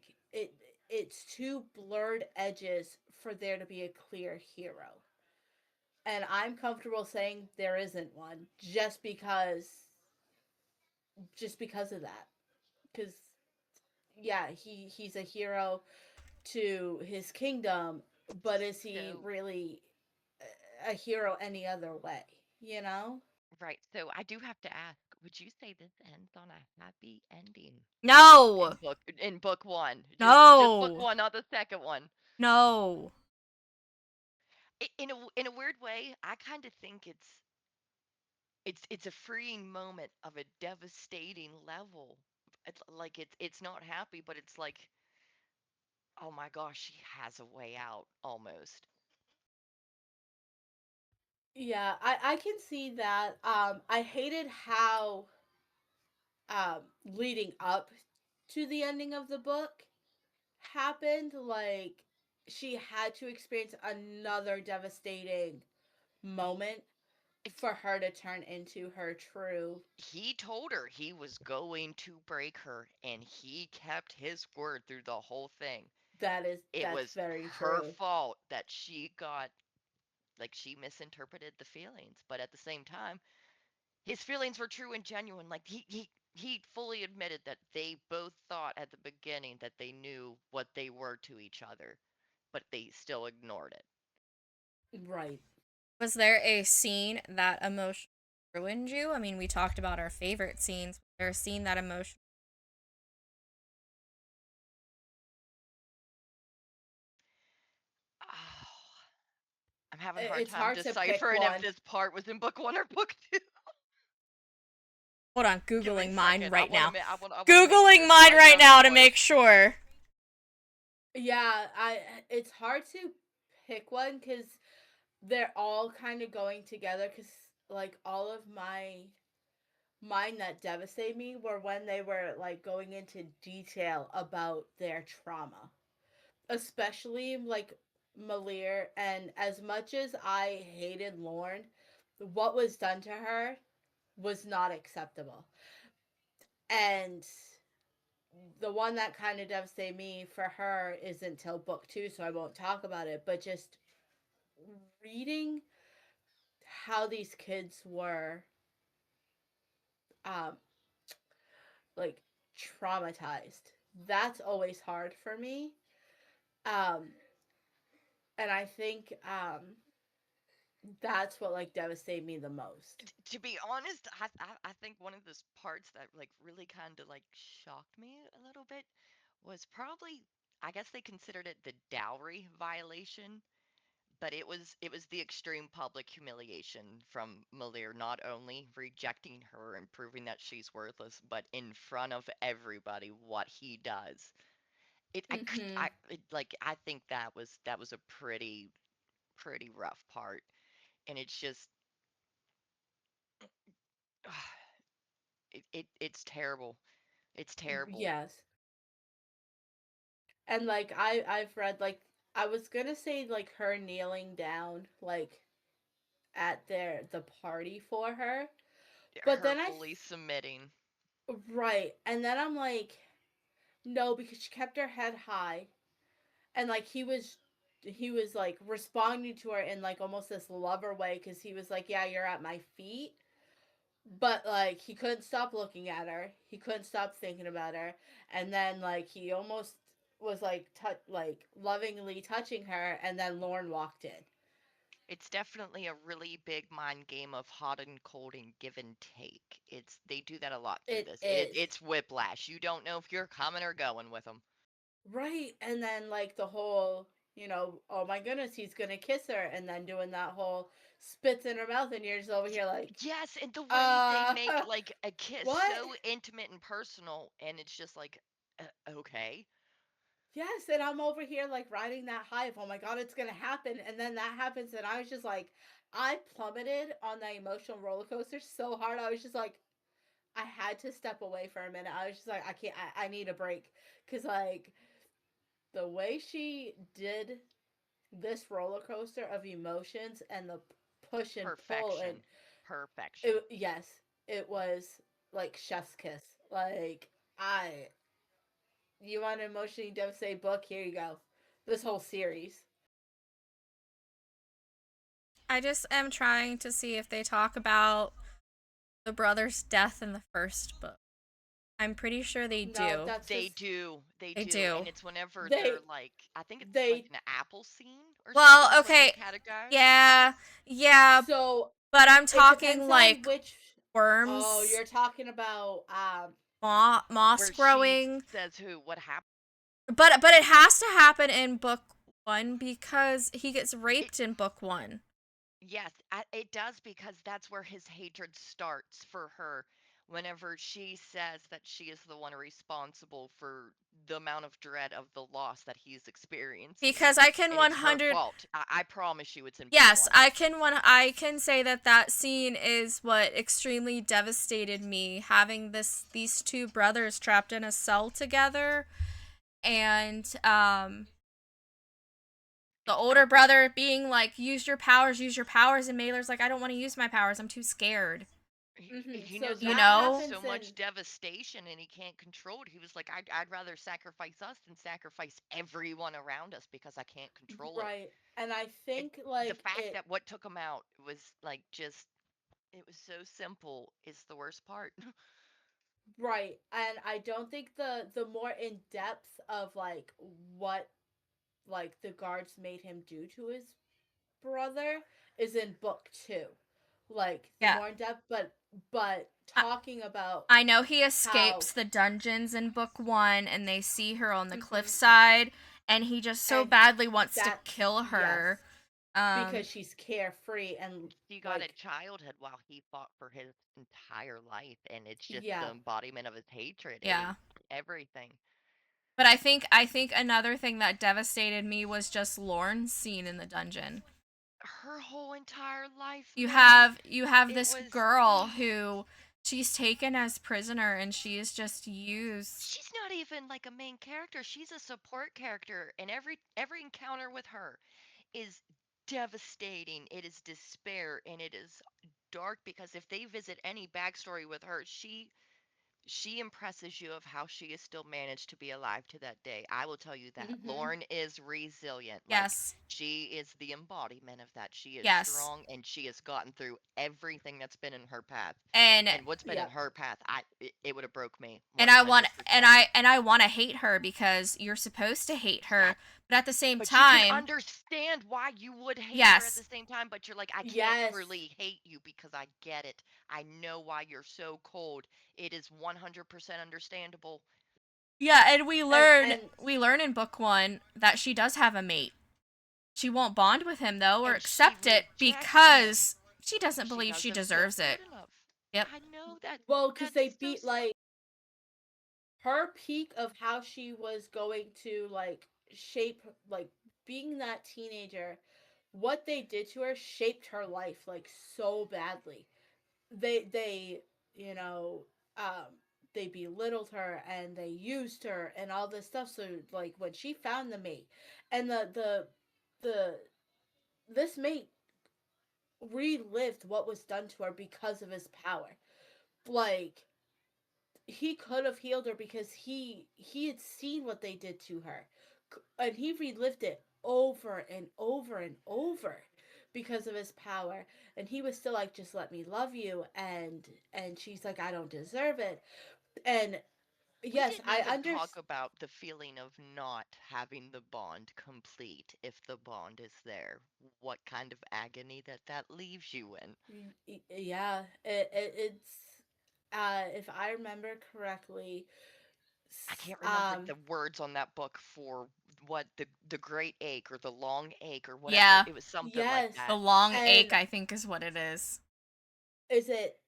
it's too blurred edges for there to be a clear hero, and I'm comfortable saying there isn't one just because of that. Because yeah, he's a hero to his kingdom, but is he So, really a hero any other way? You know? right. So I do have to ask, would you say this ends on a happy ending no. in book 1? Just book No. 1, not the second one. No. In a weird way, I kind of think it's a freeing moment of a devastating level. It's not happy, but it's like, oh my gosh, she has a way out almost. Yeah, I can see that. I hated how leading up to the ending of the book happened. Like she had to experience another devastating moment for her to turn into her true. He told her he was going to break her, and he kept his word through the whole thing. It That's was very her true. fault that she got, like, she misinterpreted the feelings, but at the same time, his feelings were true and genuine. Like, he fully admitted that they both thought at the beginning that they knew what they were to each other, but they still ignored it. Right. Was there a scene that emotionally ruined you? I mean, we talked about our favorite scenes. Was there a scene that emotion? Oh, I'm having a hard It's time hard to pick deciphering if one. this part was in book 1 or book 2. Hold on, Give me a Googling mine second. I right want now. to I want to make Googling sure so mine I right don't now to spoil. make sure. Yeah, it's hard to pick one cuz they're all kind of going together cuz like all of mine that devastate me were when they were like going into detail about their trauma, especially like Malir. And as much as I hated Lorne, what was done to her was not acceptable. And the one that kind of devastated me for her isn't until book 2, so I won't talk about it, but just reading how these kids were um like traumatized, that's always hard for me. um and I think that's what like devastated me the most. To be honest, I think one of the parts that like really kind of like shocked me a little bit was probably, I guess they considered it the dowry violation, but it was the extreme public humiliation from Malir, not only rejecting her and proving that she's worthless, but in front of everybody what he does. Mm-hmm. Like I think that was a pretty rough part, and it's just it's terrible. It's terrible. Yes. And like I've read like I was gonna say like her kneeling down like at the party for her, but Her then fully submitting. right, and then I'm like, no, because she kept her head high, and like he was like responding to her in like almost this lover way because he was like, yeah, you're at my feet, but like he couldn't stop looking at her, he couldn't stop thinking about her, and then like he almost was like like lovingly touching her, and then Lorne walked in. It's definitely a really big mind game of hot and cold and give and take. They do that a lot through It this. is. It's whiplash. You don't know if you're coming or going with them. Right, and then like the whole, oh my goodness, he's gonna kiss her, and then doing that whole spits in her mouth, and you're just over here like, Yes, and the way they uh, make like a kiss what? so intimate and personal, and it's just like, okay. Yes, and I'm over here like riding that high of, oh my god, it's gonna happen, and then that happens, and I was just like, I plummeted on the emotional roller coaster so hard. I was just like, I had to step away for a minute. I was just like, I can't, I need a break, because like the way she did this roller coaster of emotions and the push and pull, and Perfection. Perfection. yes, it was like chef's kiss. Like, I you want an emotionally devastating book, here you go, this whole series. I just am trying to see if they talk about the brother's death in the first book. I'm pretty sure they No, do. that's They just do. They They do. And do. it's whenever they they're like, I think it's like they an apple scene or something Well, is what they okay. categorize it Yeah. as. Yeah, so but I'm it talking depends on like which. Oh, worms, you're talking about moss Where she growing. says who, what happened. But it has to happen in book 1 because he gets raped in book 1. Yes, it does because that's where his hatred starts for her. Whenever she says that she is the one responsible for the amount of dread of the loss that he's experiencing, Because I can and it's her 100. fault. I promise you, it's in book Yes, 1. I can say that that scene is what extremely devastated me, having these two brothers trapped in a cell together, and The older brother being like, use your powers, and Mailer's like, I don't want to use my powers, I'm too scared. He So knows You he that know? has happens so much in devastation and he can't control it. He was like, I'd rather sacrifice us than sacrifice everyone around us because I can't control it. right, and I it think the like fact it that what took him out was like just it was so simple is the worst part. right, and I don't think the more in depth of like what like the guards made him do to his brother is in book 2. Like the Yeah. more in depth, but I, talking about I know he how escapes the dungeons in book 1 and they see her on the mhm, cliffside and he just so and badly wants to that's kill yes, her. because she's carefree and She got a like childhood while he fought for his entire life, and it's just the yeah. embodiment of his hatred. It is Yeah. everything. But I think another thing that devastated me was just Lorne's scene in the dungeon. Her whole entire life, You man. have you have It this was girl who she's taken as prisoner and she is just used. she's not even like a main character. She's a support character, and every encounter with her is devastating. It is despair, and it is dark because if they visit any backstory with her, she impresses you of how she has still managed to be alive to that day. I will tell you that. Mhm. Lauren is resilient. Like, Yes. she is the embodiment of that. She is Yes. strong and she has gotten through everything that's been in her path. And And what's been in Yep. her path, it would have broke me and I want 100%. and I want to hate her because you're supposed to hate Yeah, her, but at the same but you can time, understand why you would hate her at the yes. same time, but you're like, I can't Yes. truly hate you because I get it. I know why you're so cold. It is 100% understandable. Yeah, and And we learn in book 1 that she does have a mate. She won't bond with him though or And she accept it rejects him. because she doesn't She believe she doesn't feel deserves good it. enough. Yep. I know that well, because that's they so beat sad. like her peak of how she was going to like shape like being that teenager, what they did to her shaped her life like so badly. They you know um they belittled her and they used her and all this stuff. So like when she found the mate and the this mate relived what was done to her because of his power. Like he could have healed her because he had seen what they did to her, and he relived it over and over and over because of his power. And he was still like, just let me love you. And she's like, I don't deserve it. And We yes, didn't I even understand. talk about the feeling of not having the bond complete if the bond is there. What kind of agony that leaves you in. Yeah, it's if I remember correctly, I can't remember the words on that book for what the great ache or the long ache or whatever. Yeah. It was something like yes, The that. long ache, and I think, is what it is. is it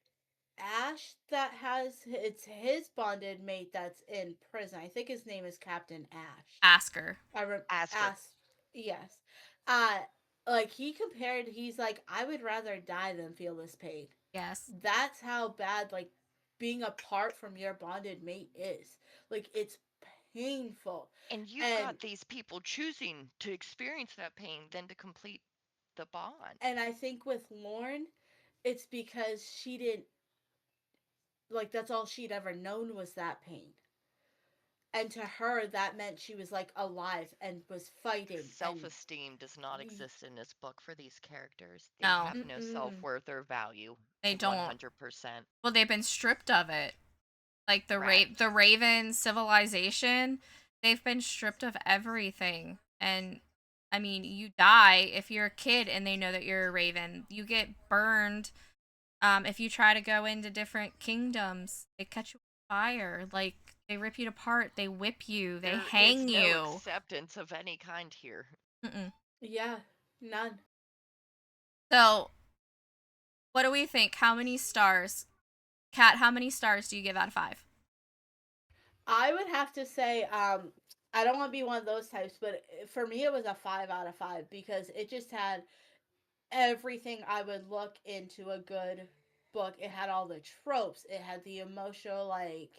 Ash that has it's his bonded mate that's in prison. I think his name is Captain Ash. Ask her. I Asker. asked, yes. Uh, like he compared, he's like, I would rather die than feel this pain. Yes. That's how bad like being apart from your bonded mate is. Like it's painful, And you've and got these people choosing to experience that pain than to complete the bond. I think with Lorne, it's because she didn't like that's all she'd ever known was that pain. And to her that meant she was like alive and was fighting Self and esteem does not exist in this book for these characters. They No, have no self mm-mm. worth or value. they don't. 100%. Well, they've been stripped of it. Like Correct. the Raven civilization, they've been stripped of everything. And I mean, you die if you're a kid and they know that you're a Raven. You get burned. If you try to go into different kingdoms, they catch you on fire. Like they rip you apart. They whip you. They There is hang no you. acceptance of any kind here. Mm-mm. Yeah, none. So, what do we think? How many stars? Kat, how many stars do you give out of 5? I would have to say, I don't want to be one of those types, but for me, it was a 5 out of 5 because it just had everything I would look into a good book. It had all the tropes, it had the emotional, like,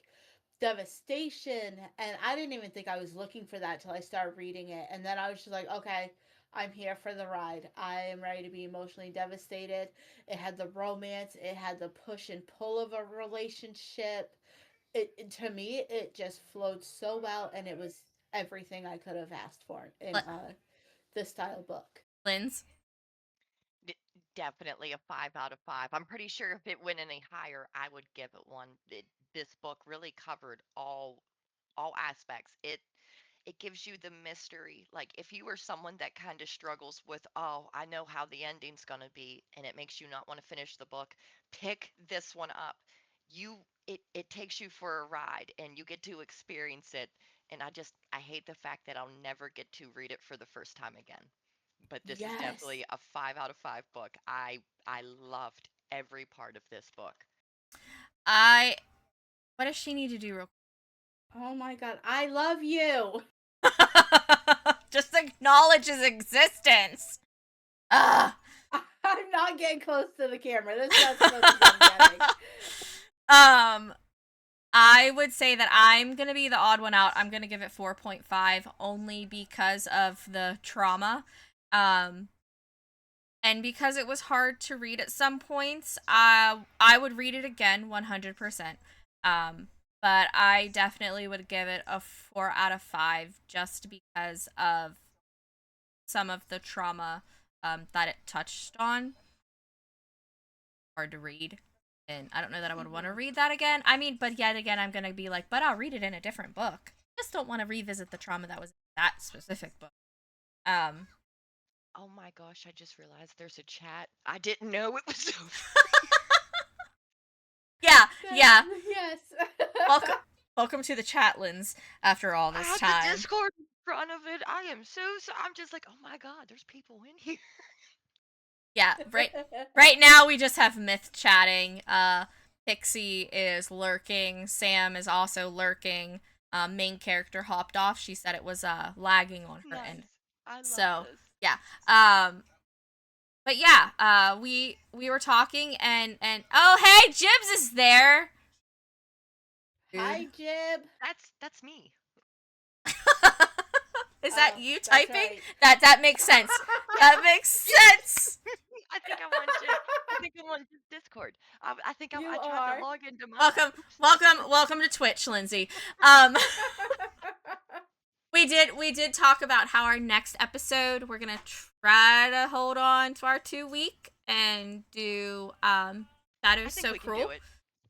devastation, and I didn't even think I was looking for that till I started reading it. And then I was just like, okay, I'm here for the ride. I am ready to be emotionally devastated. It had the romance, it had the push and pull of a relationship. To me, it just flowed so well, and it was everything I could have asked for in this style book. Linz? D- Definitely a 5 out of 5. I'm pretty sure if it went any higher, I would give it one. This book really covered all aspects. It gives you the mystery. Like if you were someone that kind of struggles with, oh, I know how the ending's going to be, and it makes you not want to finish the book, pick this one up. You it takes you for a ride and you get to experience it. And I hate the fact that I'll never get to read it for the first time again. But this is Yes. definitely a 5 out of 5 book. I loved every part of this book. What does she need to do real Oh my god, I love you. quick? Just acknowledge his existence. Ugh. I'm not getting close to the camera. This is not supposed to be getting. I would say that I'm gonna be the odd one out. I'm gonna give it 4.5 only because of the trauma. And because it was hard to read at some points, I would read it again 100%. But I definitely would give it a 4 out of 5 just because of some of the trauma that it touched on. Hard to read. And I don't know that I would want to read that again. I mean, but yet again, I'm going to be like, but I'll read it in a different book. I just don't want to revisit the trauma that was in that specific book. Oh my gosh, I just realized there's a chat. I didn't know it was over. Yeah. Yes. Welcome to the Chatlins after all I this had time. the Discord in front of it. I am so I'm just like, oh my god, there's people in here. Yeah, right now we just have Myth chatting. Pixie is lurking. Sam is also lurking. Main character hopped off. She said it was lagging on her end. I love So this. yeah. But yeah, we were talking and oh hey, Jibs is there. Hi, Jib. That's me. Is that Oh, you that's typing? right. That makes sense. That makes sense. I think I'm on Discord. I think You I tried are. to log into mine. Welcome to Twitch, Lindsay. We did talk about how our next episode we're gonna try to hold on to our 2 week and do I Shadows think So we can Cruel. do it.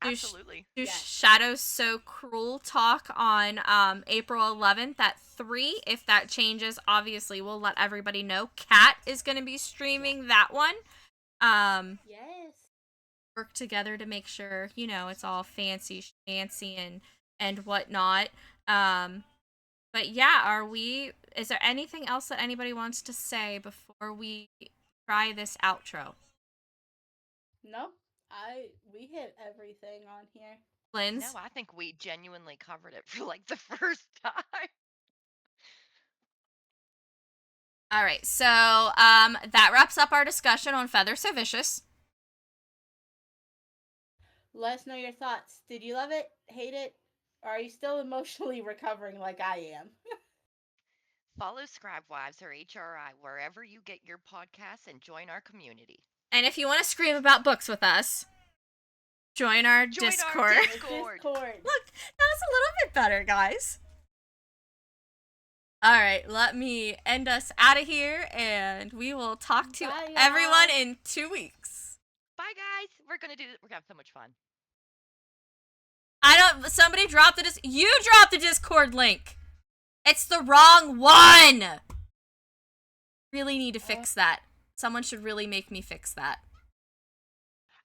Absolutely. Do Yes. Shadows So Cruel talk on April 11th at 3. If that changes, obviously we'll let everybody know. Kat is gonna be streaming that one. Yes. Work together to make sure it's all fancy and whatnot. But yeah, is there anything else that anybody wants to say before we try this outro? No, we hit everything on here. Linz? No, I think we genuinely covered it for like the first time. All right, so that wraps up our discussion on Feather So Vicious. Let us know your thoughts. Did you love it? Hate it? Or are you still emotionally recovering like I am? Follow Scribe Wives or HRI wherever you get your podcasts and join our community. And if you want to scream about books with us, join our Discord. Discord. Look, that was a little bit better, guys. All right, let me end us out of here, and we will talk to Bye, everyone y'all. in 2 weeks. Bye guys. We're gonna have so much fun. Somebody dropped you dropped the Discord link. It's the wrong one. Really need to fix that. Someone should really make me fix that.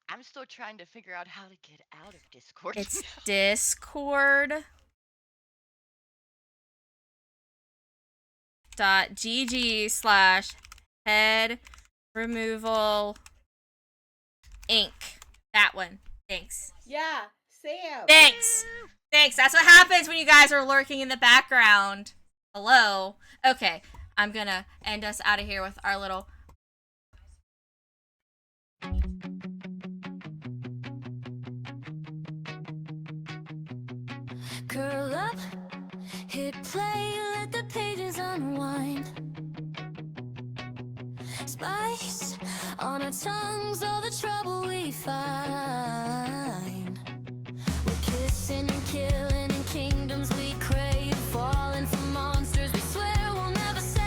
I'm still trying to figure out how to get out of Discord. It's discord.gg/head removal inc. That one. Thanks. Yeah, Sam. Thanks. That's what happens when you guys are lurking in the background. Hello. Okay, I'm gonna end us out of here with our little. Curl up, hit play, let the pages unwind. spice on our tongues, all the trouble we find. We're kissing and killing in kingdoms we crave, falling for monsters we swear we'll never say.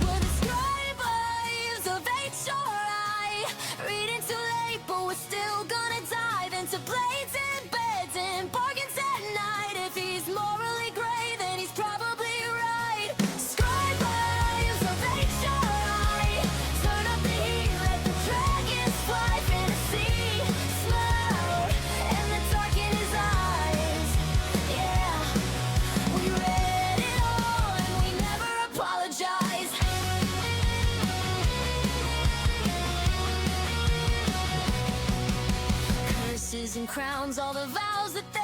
We're the scribes of HRI, reading too late, but we're still gonna dive into blades and beds and bargains at night. If he's morally gray, then he's probably right. Scribes of HRI, turn up the heat, let the dragons fly. Fantasy, smile, and the dark in his eyes. Yeah, we read it all and we never apologize. Curses and crowns, all the vows that they